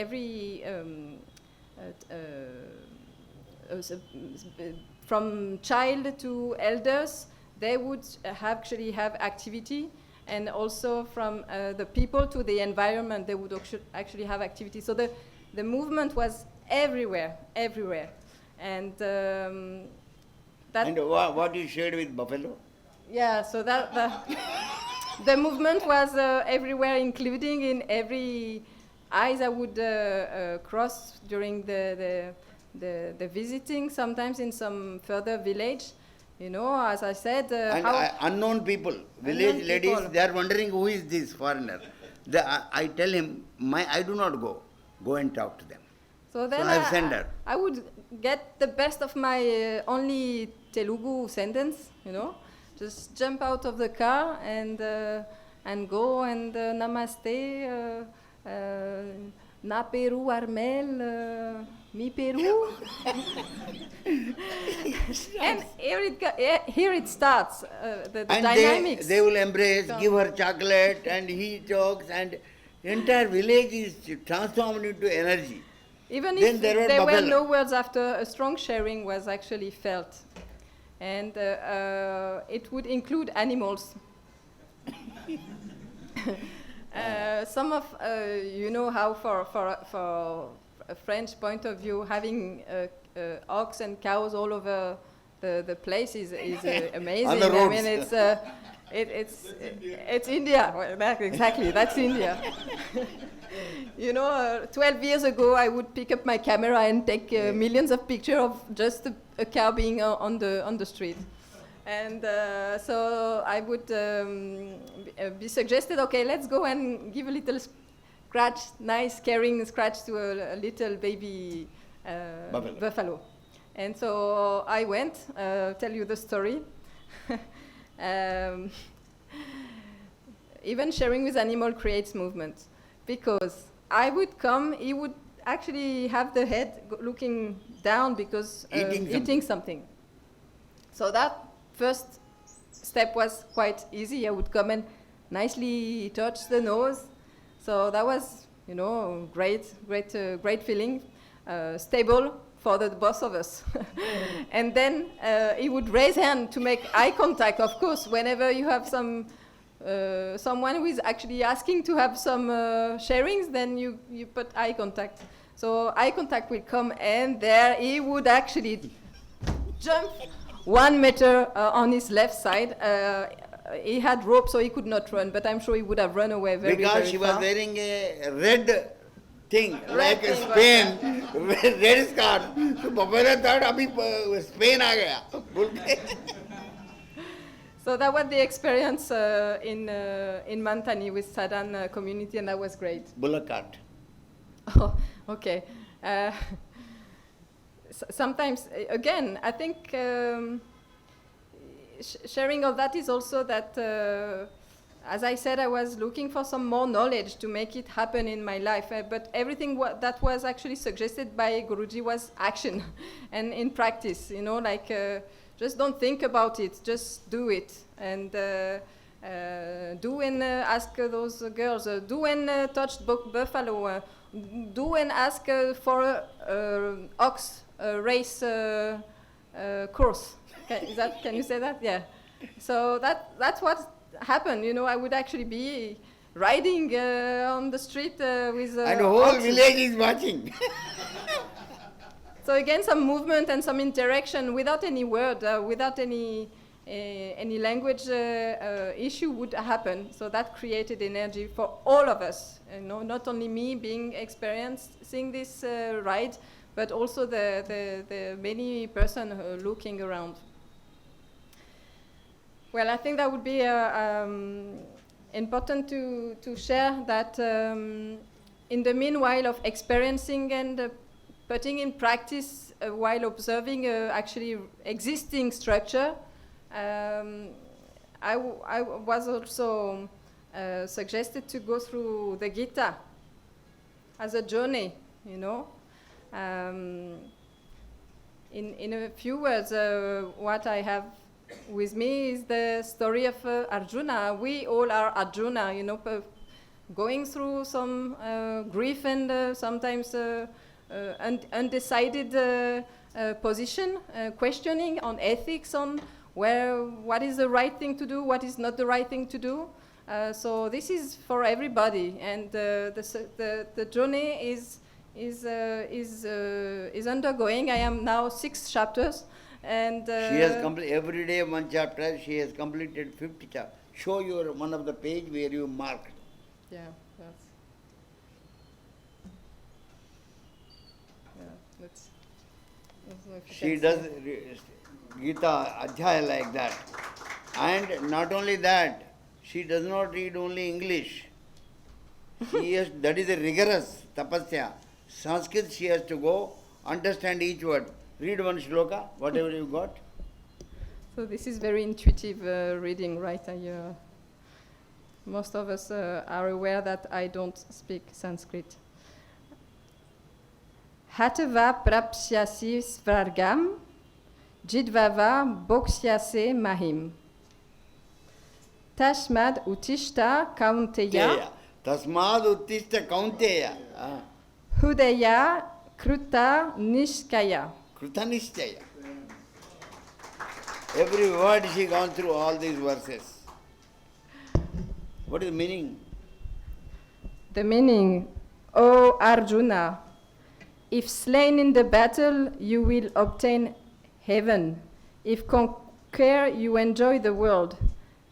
Speaker 2: from child to elders. They would actually have activity, and also from the people to the environment, they would actually have activity. So the movement was everywhere, and that.
Speaker 1: And what you shared with Buffalo?
Speaker 2: Yeah, so that the movement was everywhere, including in every eyes I would cross during the visiting. Sometimes in some further village, you know, as I said,
Speaker 1: And unknown people, village
Speaker 2: Unknown
Speaker 1: ladies,
Speaker 2: people.
Speaker 1: they are wondering who is this foreigner. I tell him, I do not go. Go and talk to them.
Speaker 2: so then
Speaker 1: I have sent her.
Speaker 2: I would get the best of my only Telugu sentence, you know, just jump out of the car and go and namaste, na Peru Armelle, mi Peru. And here it starts, the
Speaker 1: And
Speaker 2: dynamics.
Speaker 1: they will embrace,
Speaker 2: Come.
Speaker 1: give her chocolate, and he talks, and entire village is transformed into energy.
Speaker 2: Even
Speaker 1: Then
Speaker 2: if
Speaker 1: there were
Speaker 2: there were
Speaker 1: buffalo.
Speaker 2: no words after, a strong sharing was actually felt. And it would include animals. Some of, you know how for a French point of view, having ox and cows all over the place is amazing.
Speaker 1: On the
Speaker 2: I
Speaker 1: roads.
Speaker 2: mean, it's India. Well, exactly, that's India. You know, 12 years ago, I would pick up my camera and take millions of pictures of just a cow being on the street. And so I would be suggested, okay, let's go and give a little scratch, nice, caring scratch to a little baby buffalo. And so I went, tell you the story. Even sharing with animal creates movement. Because I would come, he would actually have the head looking down because
Speaker 1: Eating
Speaker 2: something. So that first step was quite easy. I would come and nicely touch the nose. So that was, you know, great feeling, stable for the both of us. And then he would raise hand to make eye contact. Of course, whenever you have someone who is actually asking to have some sharings, then you put eye contact. So eye contact will come, and there he would actually jump 1 meter on his left side. He had rope, so he could not run, but I'm sure he would have run away very,
Speaker 1: Because
Speaker 2: very
Speaker 1: she
Speaker 2: far.
Speaker 1: was wearing a red thing,
Speaker 2: Red
Speaker 1: like
Speaker 2: thing was
Speaker 1: Spain, red scarf. So Buffalo thought, abhi Spain aa gaya. बोल के.
Speaker 2: So that was the experience in Mantani with Sadan community, and that was great.
Speaker 1: Bullock cart.
Speaker 2: Oh, okay. Sometimes, again, I think sharing of that is also that, as I said, I was looking for some more knowledge to make it happen in my life. But everything that was actually suggested by Guruji was action and in practice, you know, like just don't think about it, just do it. And do and ask those girls, do and touch buffalo, do and ask for a ox race course. Can you say that? Yeah. So that's what happened. You know, I would actually be riding on the street with
Speaker 1: And the whole
Speaker 2: oxen.
Speaker 1: village is watching.
Speaker 2: So again, some movement and some interaction without any word, without any language issue would happen. So that created energy for all of us. You know, not only me being experiencing this ride, but also the many person looking around. Well, I think that would be important to share that in the meanwhile of experiencing and putting in practice while observing actually existing structure, I was also suggested to go through the Gita as a journey, you know. In a few words, what I have with me is the story of Arjuna. We all are Arjuna, you know, going through some grief and sometimes undecided position, questioning on ethics, on what is the right thing to do, what is not the right thing to do. So this is for everybody, and the journey is undergoing. I am now 6 chapters, and
Speaker 1: she has completed every day 1 chapter. She has completed 50 chapters. Show your one of the page where you marked.
Speaker 2: Yeah, that's. Yeah, let's know if you
Speaker 1: She
Speaker 2: can
Speaker 1: does
Speaker 2: see.
Speaker 1: Gita Adhyaya like that. And not only that, she does not read only English. That is a rigorous tapasya. Sanskrit she has to go, understand each word. Read one shloka, whatever you got.
Speaker 2: So this is very intuitive reading, right? Most of us are aware that I don't speak Sanskrit. Hatava prapsyasi svargam, jidvava boksyase mahim. Tashmad utishta kaunteya,
Speaker 1: Tasmad uttishta kaunteya.
Speaker 2: hudaya kruta nishkaya.
Speaker 1: Kruta nishchaya. Every word she gone through all these verses. What is the meaning?
Speaker 2: The meaning, O Arjuna, if slain in the battle, you will obtain heaven. If conquer, you enjoy the world.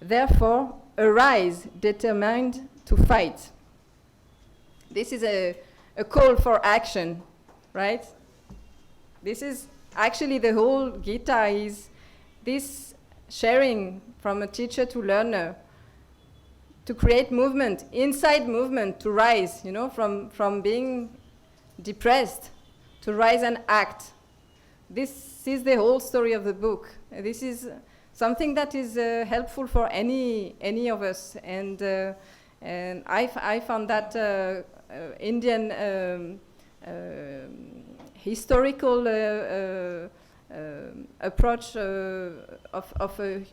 Speaker 2: Therefore, arise, determined to fight. This is a call for action, right? This is actually the whole Gita is this sharing from a teacher to learner, to create movement, inside movement, to rise, you know, from being depressed, to rise and act. This is the whole story of the book. This is something that is helpful for any of us, and I found that Indian historical approach of a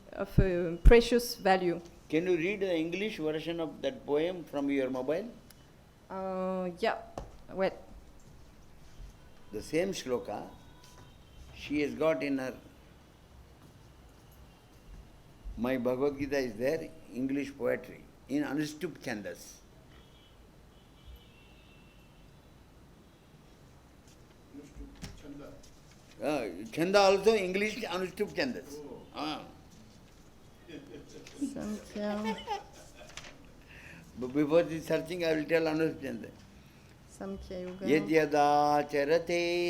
Speaker 2: precious value.
Speaker 1: Can you read the English version of that poem from your mobile?
Speaker 2: Yeah, well.
Speaker 1: The same shloka she has got in her. My Bhagavad Gita is there, English poetry, in Anushtup Chandas. Chanda also English Anushtup Chandas. But before this searching, I will tell Anushtup Chandas. Yadyada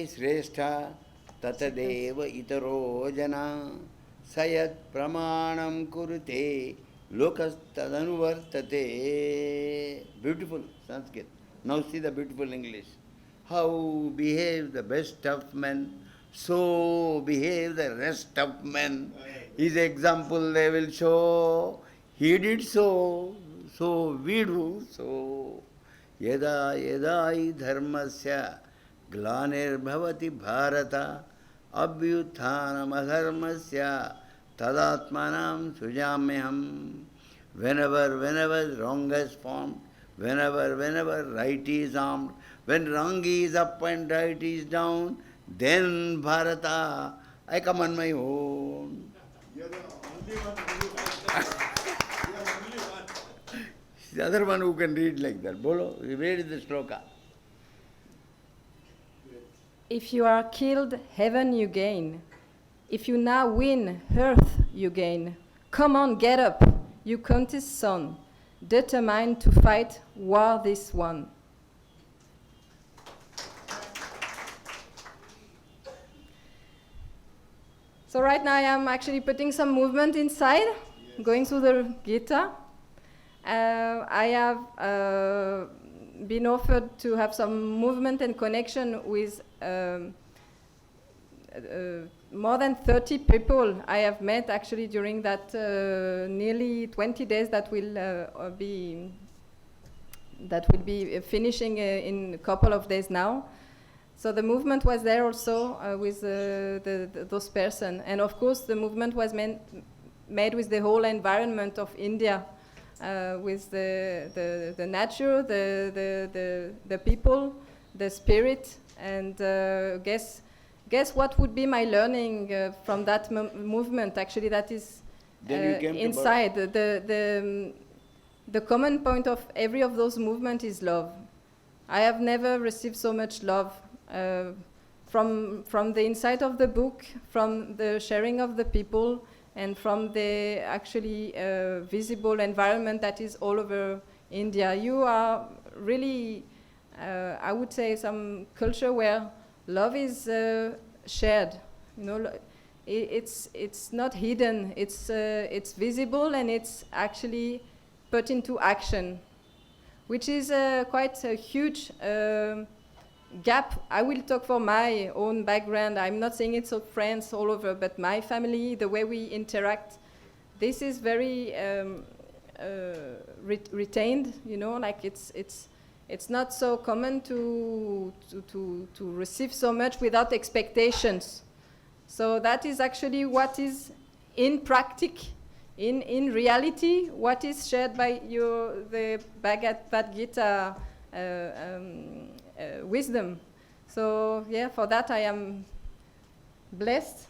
Speaker 1: srestha tatadeva itaro jana sayat pramanam kurute lokas tadanuvartate. Beautiful Sanskrit. Now see the beautiful English. How behave the best of men, so behave the rest of men. His example they will show. He did so, so we do so. Yada yada hi dharmasya glanir-bhavati bharata abhyuthanam adharmasya tadatmanam sujamyaham. Whenever wrong is formed, whenever right is armed, when wrong is up and right is down, then Bharata, I come on my own.
Speaker 6: You're the only one who
Speaker 1: The other one who can read like that. Bolo, where is the shloka?
Speaker 2: If you are killed, heaven you gain. If you now win, earth you gain. Come on, get up, you Kunti's son, determined to fight war this one. So right now I am actually putting some movement inside, going through the Gita. I have been offered to have some movement and connection with more than 30 people I have met actually during that nearly 20 days that will be finishing in a couple of days now. So the movement was there also with those persons. And of course, the movement was made with the whole environment of India, with the nature, the people, the spirit. And guess what would be my learning from that movement? Actually, that is
Speaker 1: Then you came to
Speaker 2: inside. The common point of every of those movements is love. I have never received so much love from the inside of the book, from the sharing of the people, and from the actually visible environment that is all over India. You are really, I would say, some culture where love is shared. You know, it's not hidden. It's visible, and it's actually put into action, which is quite a huge gap. I will talk for my own background. I'm not saying it's of friends all over, but my family, the way we interact, this is very retained. You know, like it's not so common to receive so much without expectations. So that is actually what is in practice. In reality, what is shared by the Bhagavad Gita wisdom. So yeah, for that I am blessed.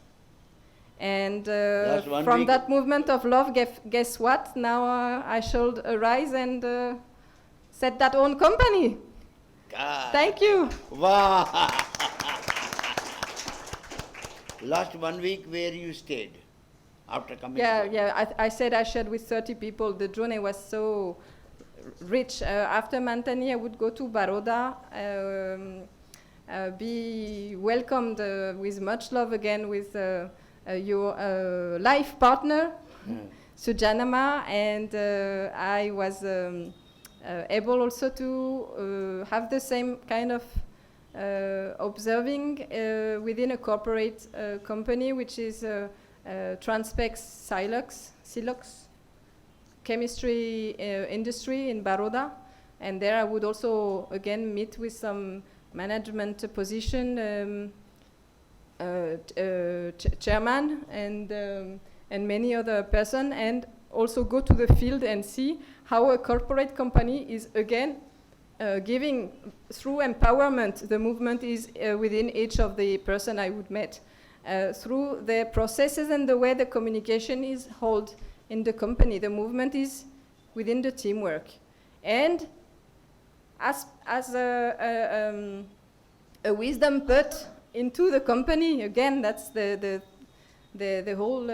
Speaker 2: And from
Speaker 1: week.
Speaker 2: that movement of love, guess what? Now I shall arise and set that own company.
Speaker 1: God.
Speaker 2: Thank you.
Speaker 1: Wow. Last 1 week where you stayed after coming?
Speaker 2: Yeah. I said I shared with 30 people. The journey was so rich. After Mantani, I would go to Baroda, be welcomed with much love again with your life partner, Sujanama, and I was able also to have the same kind of observing within a corporate company, which is Transpex Silox chemistry industry in Baroda. And there I would also again meet with some management position, chairman and many other person, and also go to the field and see how a corporate company is again giving through empowerment. The movement is within each of the person I would meet through the processes and the way the communication is held in the company. The movement is within the teamwork, and as a wisdom put into the company. Again, that's the whole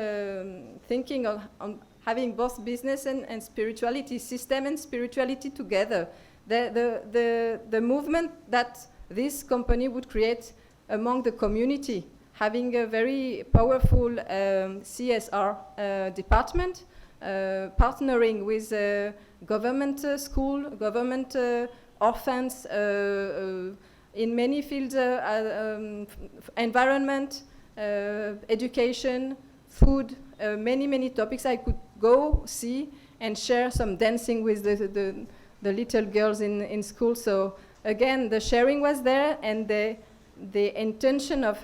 Speaker 2: thinking on having both business and spirituality, system and spirituality together. The movement that this company would create among the community, having a very powerful CSR department, partnering with government school, government orphans, in many fields, environment, education, food, many topics. I could go see and share some dancing with the little girls in school. So again, the sharing was there, and the intention of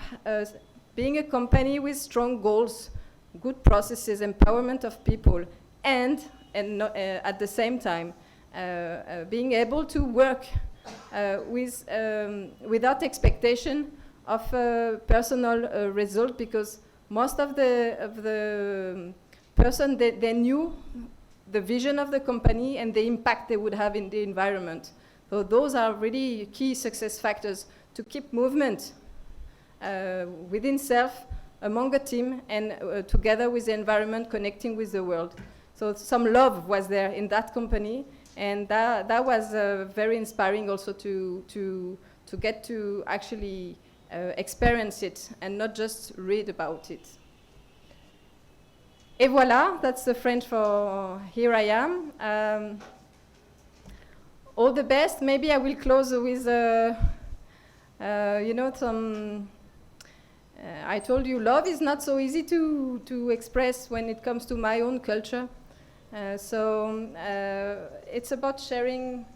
Speaker 2: being a company with strong goals, good processes, empowerment of people, and at the same time being able to work without expectation of personal result, because most of the person they knew the vision of the company and the impact they would have in the environment. So those are really key success factors to keep movement within self, among a team, and together with the environment, connecting with the world. So some love was there in that company, and that was very inspiring also to get to actually experience it and not just read about it. Et voilà, that's the French for here I am. All the best. Maybe I will close with, some. I told you, love is not so easy to express when it comes to my own culture. So it's about sharing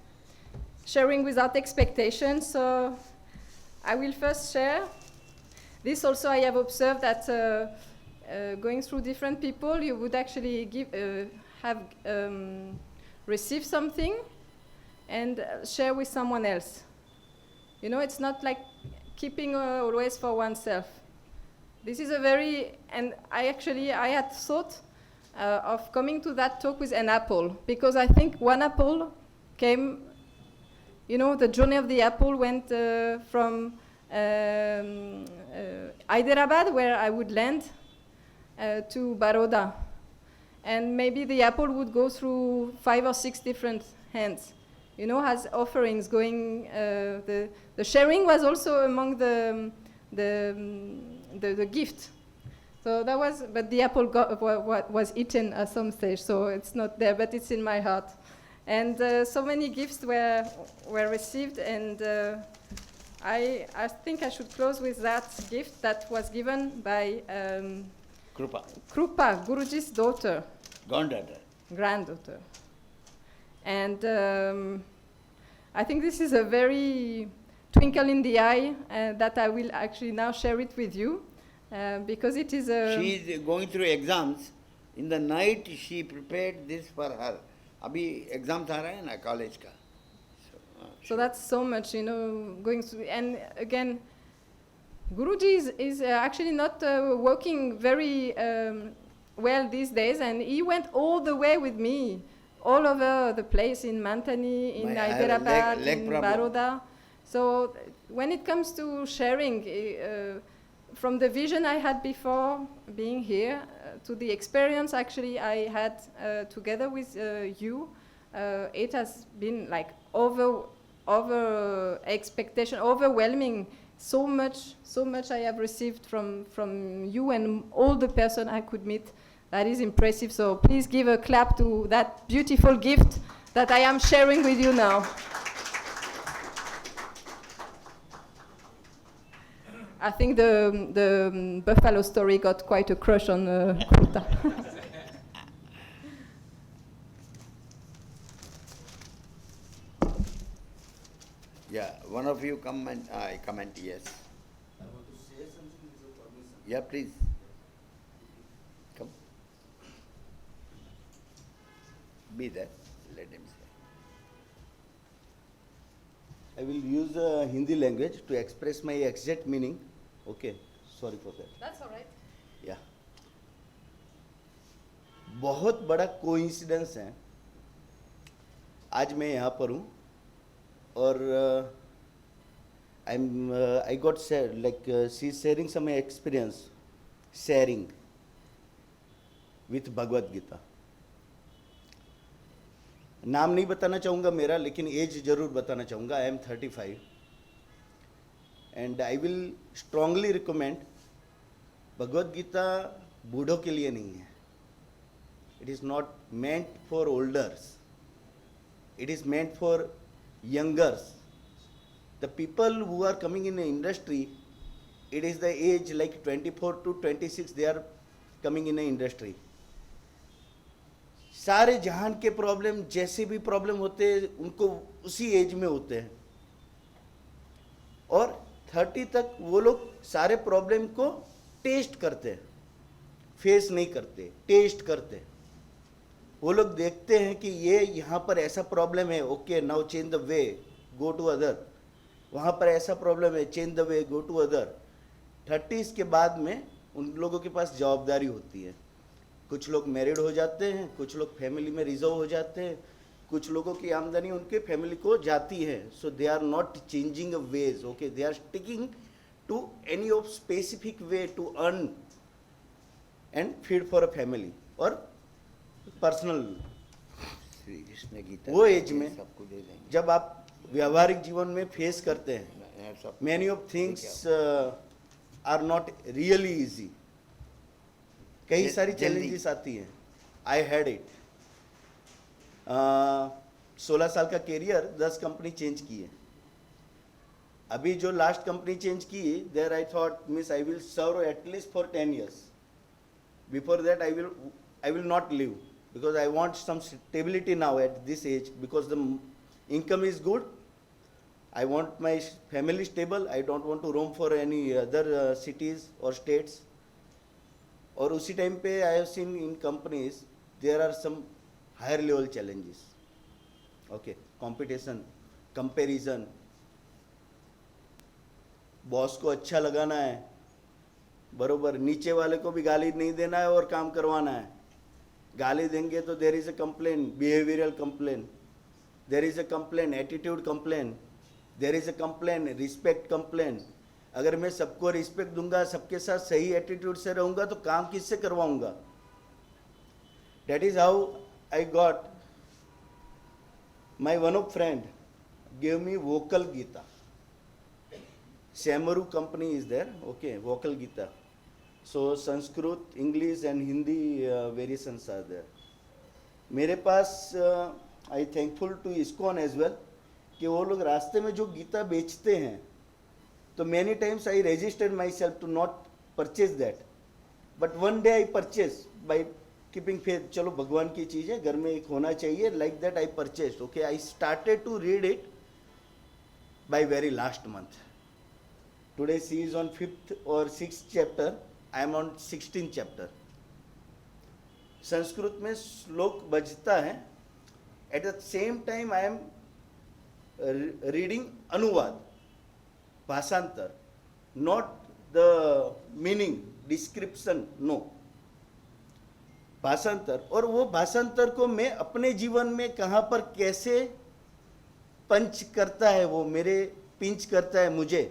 Speaker 2: without expectations. So I will first share. This also I have observed that going through different people, you would actually have received something and share with someone else. You know, it's not like keeping always for oneself. This is a very, and I had thought of coming to that talk with an apple, because I think one apple came, you know, the journey of the apple went from Hyderabad, where I would land, to Baroda. And maybe the apple would go through 5 or 6 different hands, you know, as offerings going. The sharing was also among the gift. So that was, but the apple was eaten at some stage, so it's not there, but it's in my heart. And so many gifts were received, and I think I should close with that gift that was given by Krupa, Guruji's daughter. Granddaughter. And I think this is a very twinkle in the eye that I will actually now share it with you, because it is a...
Speaker 1: She is going through exams. In the night she prepared this for her. Abhi exams aa raha hai na college ka.
Speaker 2: So that's so much, you know, going through. And again, Guruji is actually not working very well these days, and he went all the way with me, all over the place, in Mantani, in Hyderabad, in Baroda. So when it comes to sharing, from the vision I had before being here to the experience actually I had together with you, it has been like over expectation, overwhelming. So much I have received from you and all the person I could meet. That is impressive. So please give a clap to that beautiful gift that I am sharing with you now. I think the Buffalo story got quite a crush on Kruta.
Speaker 1: Yeah, one of you come and I comment, yes.
Speaker 6: I want to say something with your permission.
Speaker 1: Yeah, please. Come. Be there. Let him say.
Speaker 6: I will use Hindi language to express my exact meaning. Okay, sorry for that.
Speaker 2: That's all right.
Speaker 6: या बहुत बड़ा coincidence है, आज मैं यहाँ पर हूँ और I got like she's sharing some experience sharing with Bhagavad Gita. नाम नहीं बताना चाहूँगा मेरा, लेकिन एज जरूर बताना चाहूँगा. I am 35 and I will strongly recommend Bhagavad Gita बूढ़ों के लिए नहीं है. It is not meant for elders. It is meant for youngers. The people who are coming in the industry, it is the age like 24 to 26 they are coming in the industry. सारे जहान के problem जैसे भी problem होते हैं उनको उसी as में होते हैं और 30 तक वो लोग सारे प्रॉब्लम को टेस्ट करते हैं, फेस नहीं करते, टेस्ट करते हैं. वो लोग देखते हैं कि ये यहाँ पर ऐसा प्रॉब्लम है, okay now change the way, go to other. वहाँ पर ऐसा प्रॉब्लम है, change the way, go to other. 30s के बाद में उन लोगों के पास जवाबदारी होती है. कुछ लोग मैरिड हो जाते हैं, कुछ लोग फैमिली में रिजर्व हो जाते हैं, कुछ लोगों की आमदनी उनके फैमिली को जाती है. So they are not changing a ways, okay, they are sticking to any of specific way to earn and feed for a family और पर्सनल.
Speaker 1: श्री कृष्ण गीता
Speaker 6: वो एज में
Speaker 1: सबको दे देंगे.
Speaker 6: जब आप व्यावहारिक जीवन में फेस करते हैं, many of things are not really easy. कई सारी चैलेंजेस आती हैं. I had it. 16 साल का कैरियर 10 कंपनी चेंज की है. अभी जो लास्ट कंपनी चेंज की, there I thought miss I will serve at least for 10 years. Before that I will not live because I want some stability now at this age because the income is good I want my family stable. I don't want to roam for any other cities or states. और उसी time पे I have seen in companies there are some higher level challenges. Okay, competition, comparison, boss को अच्छा लगाना है, बरोबर, नीचे वाले को भी गाली नहीं देना है और काम करवाना है. गाली देंगे तो there is a complain, behavioural complain, there is a complain, attitude complain, there is a complain, respect complain. अगर मैं सबको रिस्पेक्ट दूंगा, सबके साथ सही एटीट्यूड से रहूंगा तो काम किससे करवाऊंगा. That is how I got my one of friend give me vocal Gita. Samaru company is there, okay, vocal Gita. So Sanskrit, English and Hindi variations are there. मेरे पास I thankful to ISKCON as well कि वो लोग रास्ते में जो गीता बेचते हैं, तो many times I registered myself to not purchase that, but one day I purchase by keeping faith. चलो भगवान की चीज़ है, घर में एक होना चाहिए, like that I purchase. Okay, I started to read it by very last month. Today she is on 5th or 6th chapter. I am on 16th chapter. Sanskrit में श्लोक बजता है. At the same time I am reading अनुवाद, भाषांतर, not the meaning, description, no. भाषांतर. और वो भाषांतर को मैं अपने जीवन में कहाँ पर कैसे पंच करता है, वो मेरे पिंच करता है मुझे,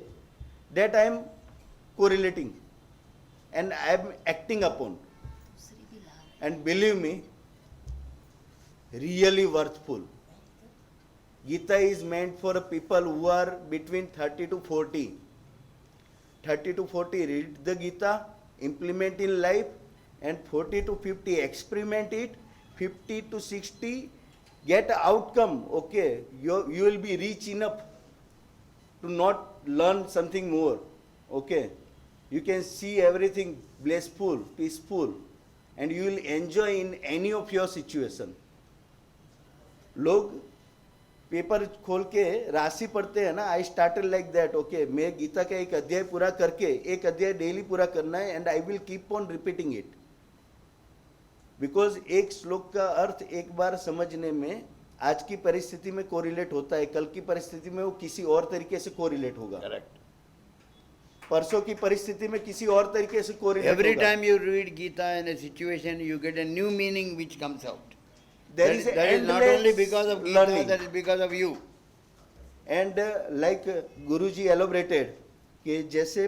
Speaker 6: that I am correlating and I am acting upon, and believe me, really worthful. Gita is meant for people who are between 30 to 40. 30 to 40 read the Gita, implement in life, and 40 to 50 experiment it, 50 to 60 get outcome. Okay, you will be rich enough to not learn something more. Okay, you can see everything blissful, peaceful, and you will enjoy in any of your situation. लोग paper खोल के राशि पढ़ते हैं ना, I started like that. Okay, मैं गीता का एक अध्याय पूरा करके, एक अध्याय डेली पूरा करना है, and I will keep on repeating it, because एक श्लोक का अर्थ एक बार समझने में आज की परिस्थिति में कोरिलेट होता है, कल की परिस्थिति में वो किसी और तरीके से कोरिलेट होगा. करेक्ट. परसों की परिस्थिति में किसी और तरीके से कोरिलेट होगा.
Speaker 1: Every time you read Gita in a situation, you get a new meaning which comes out.
Speaker 6: There is
Speaker 1: that is not only because of Gita,
Speaker 6: learning.
Speaker 1: that is because of you.
Speaker 6: And like Guruji elaborated कि जैसे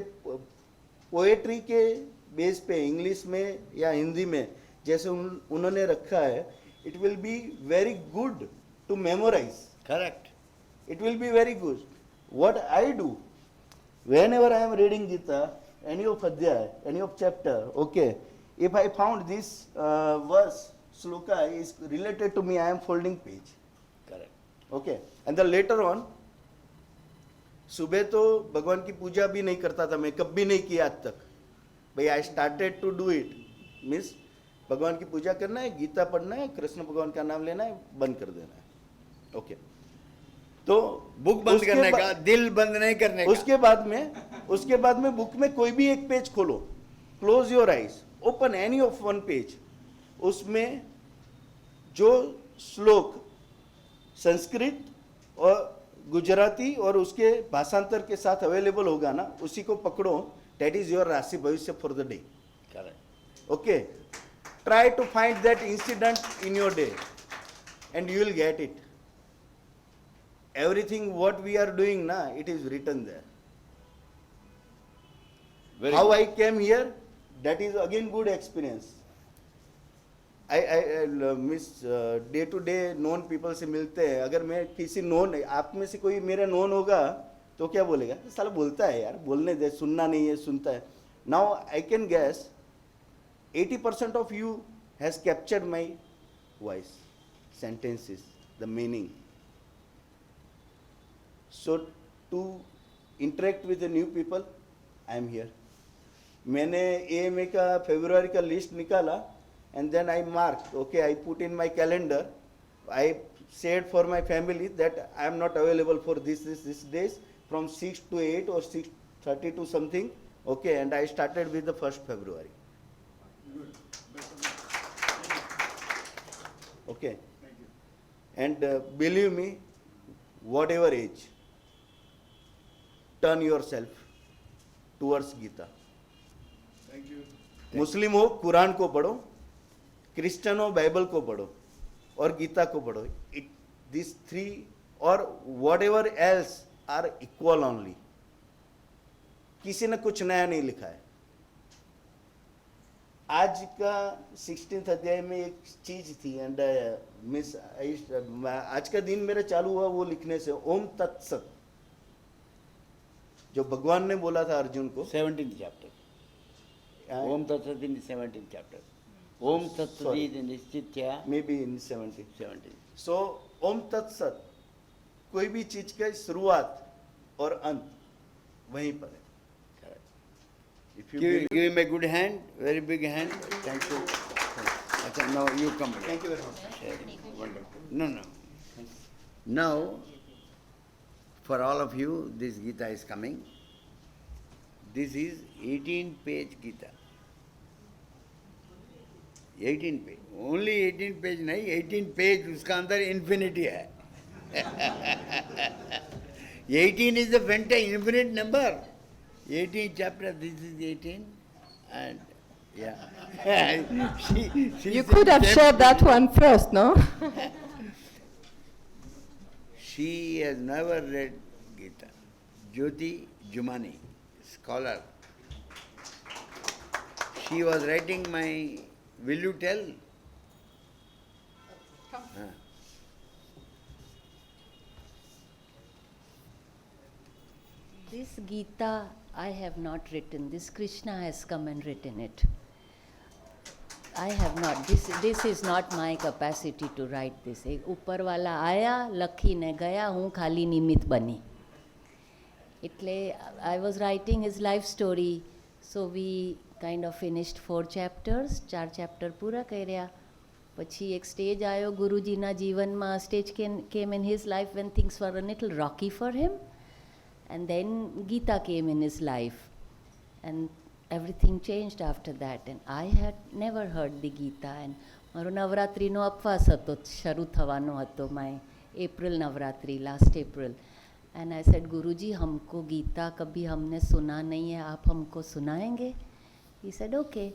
Speaker 6: poetry के base पे English में या हिंदी में जैसे उन्होंने रखा है, it will be very good to memorize.
Speaker 1: Correct.
Speaker 6: It will be very good. What I do, whenever I am reading Gita, any of Adhyay, any of chapter, okay, if I found this verse, Shloka is related to me, I am folding page.
Speaker 1: Correct.
Speaker 6: Okay. And then later on, सुबह तो भगवान की पूजा भी नहीं करता था मैं, कभी नहीं किया आज तक. भाई I started to do it. Means भगवान की पूजा करना है, गीता पढ़ना है, कृष्ण भगवान का नाम लेना है, बंद कर देना है. ओके, तो
Speaker 1: बुक बंद करने का, दिल बंद नहीं करने का.
Speaker 6: उसके बाद में बुक में कोई भी एक पेज खोलो, close your eyes, open any of one page. उसमें जो श्लोक संस्कृत और गुजराती और उसके भाषांतर के साथ अवेलेबल होगा ना, उसी को पकड़ो. दैट इज योर राशि भविष्य for the day. Correct. Okay, try to find that incident in your day and you will get it. Everything what we are doing now, it is written there.
Speaker 1: Very
Speaker 6: How
Speaker 1: good.
Speaker 6: I came here, that is again good experience. I miss day to day known people से मिलते हैं. अगर मैं किसी known, आप में से कोई मेरा known होगा तो क्या बोलेगा, साला बोलता है यार, बोलने दे, सुनना नहीं है, सुनता है. Now I can guess 80% of you has captured my voice, sentences, the meaning. So to interact with the new people, I am here. मैंने AMA का फरवरी का लिस्ट निकाला, and then I marked, okay, I put in my calendar, I said for my family that I am not available for this days from 6 to 8 or 6:30 to something. Okay, and I started with the 1st February. Okay. And believe me, whatever age, turn yourself towards Gita. मुस्लिम हो कुरान को पढ़ो, Christian हो Bible को पढ़ो और गीता को पढ़ो. These three or whatever else are equal only. किसी ने कुछ नया नहीं लिखा है. आज का 16th अध्याय में एक चीज थी एंड मिस आज का दिन मेरा चालू हुआ वो लिखने से, ओम तत्सत, जो भगवान ने बोला था अर्जुन को.
Speaker 1: 17th chapter. Om Tat Sat in the 17th chapter. Om Tat Sat is in Nishchitya.
Speaker 6: Maybe in 17.
Speaker 1: 17.
Speaker 6: सो ओम तत्सत, कोई भी चीज का शुरुआत और अंत वहीं पर है. If you
Speaker 1: Give
Speaker 6: believe-
Speaker 1: him a good hand, very big hand. Thank you. Okay, now you come here.
Speaker 6: Thank you very much.
Speaker 1: Wonderful. No. Now, for all of you, this Gita is coming. This is 18-page Gita. 18 page. Only 18 page नहीं, 18 page उसका अंदर infinity है. 18 is the infinite number. 18 chapter, this is 18, and yeah. she
Speaker 2: You
Speaker 1: said
Speaker 2: could have
Speaker 1: same
Speaker 2: shared that
Speaker 1: thing.
Speaker 2: one first, no?
Speaker 1: She has never read Gita. Jyoti Jumani, scholar. She was writing my, will you tell? Huh.
Speaker 7: This Gita I have not written. This Krishna has come and written it. I have not. This is not my capacity to write this. एक ऊपर वाला आया લખીને ગયા, હું ખાલી નિમિત્ત બની. એટલે I was writing his life story, so we kind of finished 4 chapters. 4 chapter પૂરા કર્યા. પછી એક સ્ટેજ આવ્યો ગુરુજીના જીવનમાં. Stage came in his life when things were a little rocky for him. And then Gita came in his life, and everything changed after that. And I had never heard the Gita. And મારો નવરાત્રિનો અપવાસ હતો, શરૂ થવાનો હતો, my April Navratri, last April. And I said, Guruji, हमको गीता कभी हमने सुना नहीं है, आप हमको सुनाएंगे? He said, okay.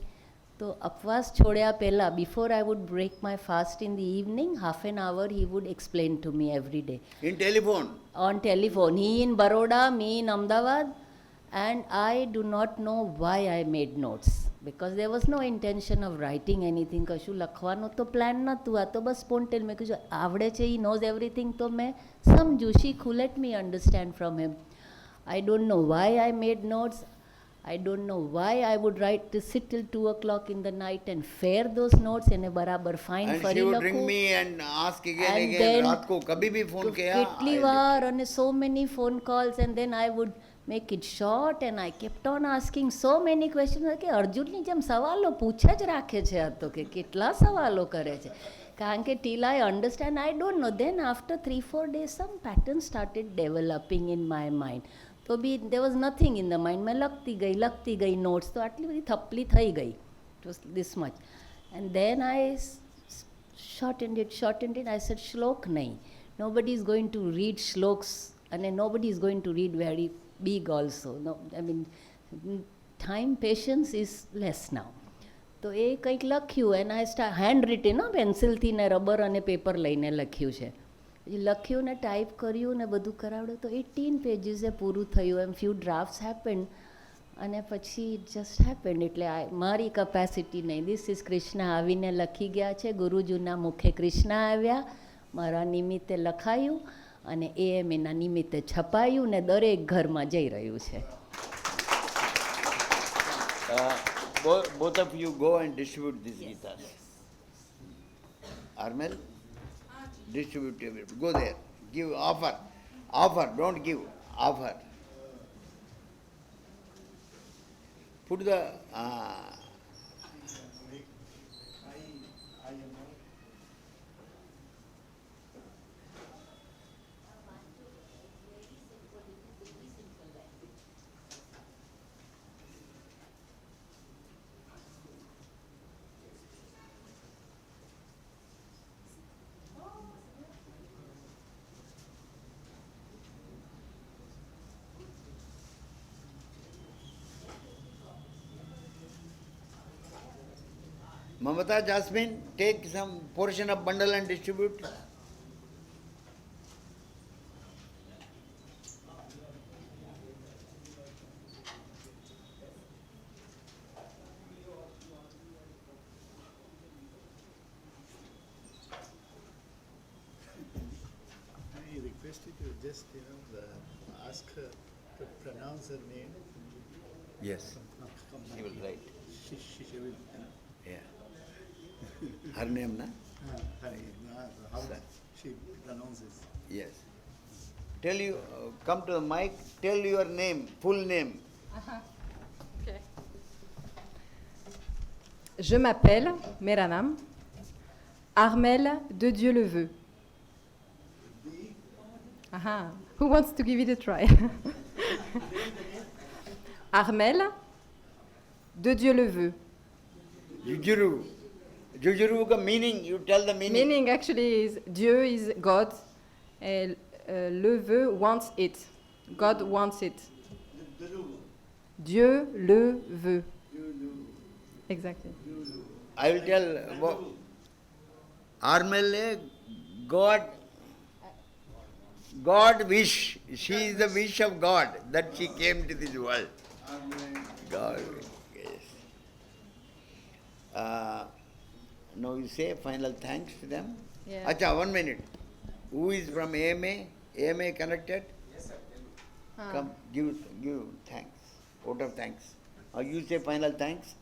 Speaker 7: तो अपवास छोड़्या पहला, before I would break my fast in the evening, half an hour he would explain to me every day.
Speaker 1: In telephone.
Speaker 7: On telephone. He in Baroda, me in Ahmedabad, and I do not know why I made notes, because there was no intention of writing anything. કશું લખવાનો તો plan નહોતું, આ તો બસ સ્પોન્ટેન. મેં કીધું આવડે છે, he knows everything, તો મેં સમજુ. She could let me understand from him. I don't know why I made notes. I don't know why I would write to sit till 2 o'clock in the night and fare those notes and बराबर fine
Speaker 1: And
Speaker 7: ફરી
Speaker 1: she would ring
Speaker 7: લખું.
Speaker 1: me and ask again,
Speaker 7: And
Speaker 1: again.
Speaker 7: then
Speaker 1: रात को कभी भी phone किया.
Speaker 7: કેટલી વાર અને so many phone calls, and then I would make it short, and I kept on asking so many questions. કે અર્જુનની જેમ સવાલો પૂછે જ રાખે છે આ તો, કે કેટલા સવાલો કરે છે. કારણ કે till I understand, I don't know. Then after 3-4 days some pattern started developing in my mind. તો બી there was nothing in the mind. મેં લખતી ગઈ notes, તો આટલી બધી થપલી થઈ ગઈ. It was this much. And then I shortened it. I said, shlok nahi. Nobody is going to read shloks, and nobody is going to read very big also. No, I mean, time, patience is less now. તો એ કંઈક લખ્યું, and I start handwritten, પેન્સિલથી ને rubber અને paper લઈને લખ્યું છે. લખ્યું ને ટાઈપ કર્યું ને બધું કરાવડ્યું, તો 18 પેજીસે પૂરું થયું. એમ ફ્યુ ડ્રાફ્ટ્સ હેપન, અને પછી ઇટ જસ્ટ હેપન. એટલે મારી કેપેસિટી નહીં. ધીસ ઇઝ કૃષ્ણ આવીને લખી ગયા છે. ગુરુજીના મુખે કૃષ્ણ આવ્યા, મારા નિમિત્તે લખાયું, અને એના નિમિત્તે છપાયું ને દરેક ઘરમાં જઈ રહ્યું છે.
Speaker 1: Both of you go and distribute these Gitas. Armelle, distribute to everybody. Go there. Give offer. Offer, don't give. Offer. Put the Mamata, Jasmine, take some portion of bundle and distribute.
Speaker 8: I requested you just, ask her to pronounce her name.
Speaker 1: Yes, she will write.
Speaker 8: She will,
Speaker 1: Yeah. Her name, na?
Speaker 8: how she pronounces.
Speaker 1: Yes. Tell you, come to the mic, tell your name, full name.
Speaker 2: Okay. Je m'appelle, Meranam, Armelle de Dieuleveult. Aha. Who wants to give it a try? Armelle de Dieuleveult.
Speaker 1: Jujuru. Jujuru ka meaning, you tell the meaning.
Speaker 2: Meaning actually is Dieu is God, and le veut wants it. God wants it. Dieu le veut. Exactly.
Speaker 1: I will tell Armelle, God wish. She is the wish of God that she came to this world. God, yes. Now you say final thanks to them.
Speaker 2: Yeah.
Speaker 1: Acha, 1 minute. Who is from AMA? AMA connected?
Speaker 3: Yes, sir. Tell me.
Speaker 1: Come, give thanks. Vote of thanks. Or you say final thanks?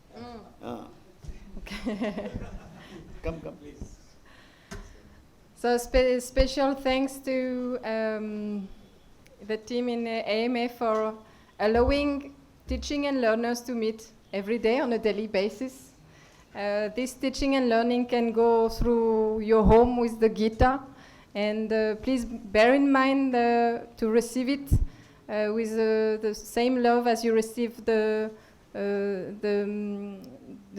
Speaker 2: Okay.
Speaker 1: Come.
Speaker 2: So special thanks to the team in AMA for allowing teaching and learners to meet every day on a daily basis. This teaching and learning can go through your home with the Gita, and please bear in mind to receive it with the same love as you receive the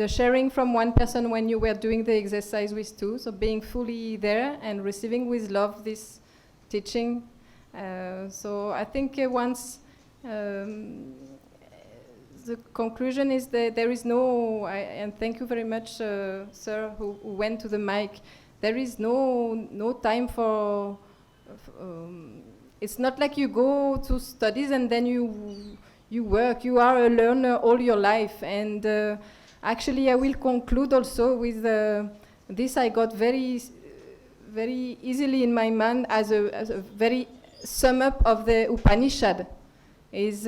Speaker 2: sharing from one person when you were doing the exercise with two. So being fully there and receiving with love this teaching. So I think once the conclusion is that there is no, and thank you very much, sir, who went to the mic. There is no time for. It's not like you go to studies and then you work. You are a learner all your life, and actually, I will conclude also with this. I got very easily in my mind as a very sum up of the Upanishad. Is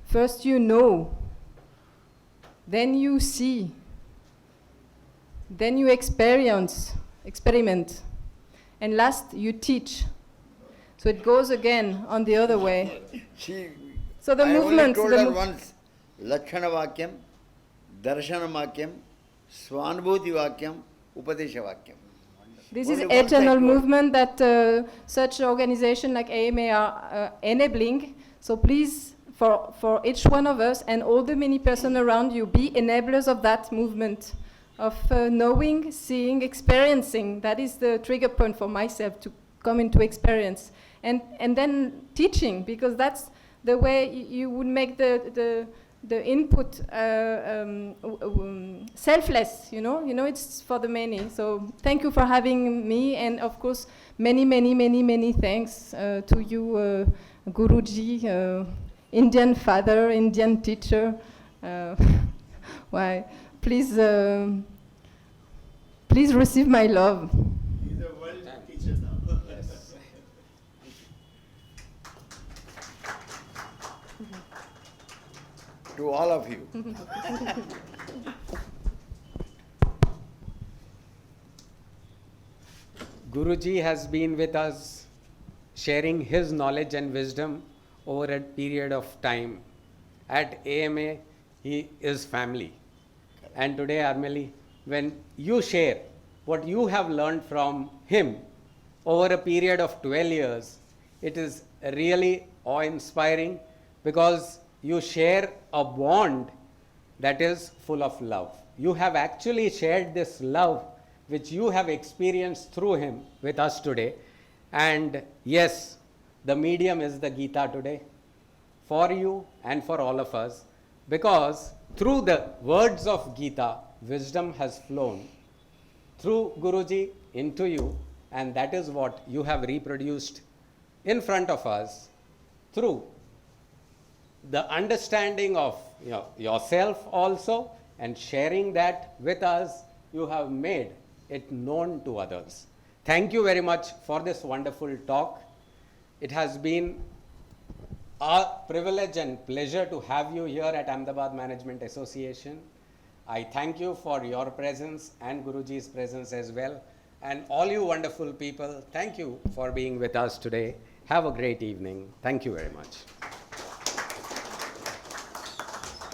Speaker 2: first you know, then you see, then you experiment, and last you teach. So it goes again on the other way. So the movement.
Speaker 1: I only told her once, Lakshana Vakyam, Darshana Vakyam, Swanbhuti Vakyam, Upadesha Vakyam.
Speaker 2: This
Speaker 1: Only
Speaker 2: is
Speaker 1: once I
Speaker 2: eternal
Speaker 1: told.
Speaker 2: movement that such organization like AMA are enabling. So please, for each one of us and all the many persons around you, be enablers of that movement, of knowing, seeing, experiencing. That is the trigger point for myself to come into experience. And then teaching, because that's the way you would make the input selfless, you know, it's for the many. So thank you for having me, and of course, many thanks to you, Guruji, Indian father, Indian teacher. Why? Please receive my love.
Speaker 8: He's a world teacher now.
Speaker 1: To all of you.
Speaker 3: Guruji has been with us, sharing his knowledge and wisdom over a period of time. At AMA, he is family. And today, Armelle, when you share what you have learned from him over a period of 12 years, it is really awe-inspiring, because you share a bond that is full of love. You have actually shared this love which you have experienced through him with us today. And yes, the medium is the Gita today, for you and for all of us, because through the words of Gita, wisdom has flown through Guruji into you, and that is what you have reproduced in front of us through the understanding of yourself also, and sharing that with us, you have made it known to others. Thank you very much for this wonderful talk. It has been a privilege and pleasure to have you here at Ahmedabad Management Association. I thank you for your presence and Guruji's presence as well. And all you wonderful people, thank you for being with us today. Have a great evening. Thank you very much.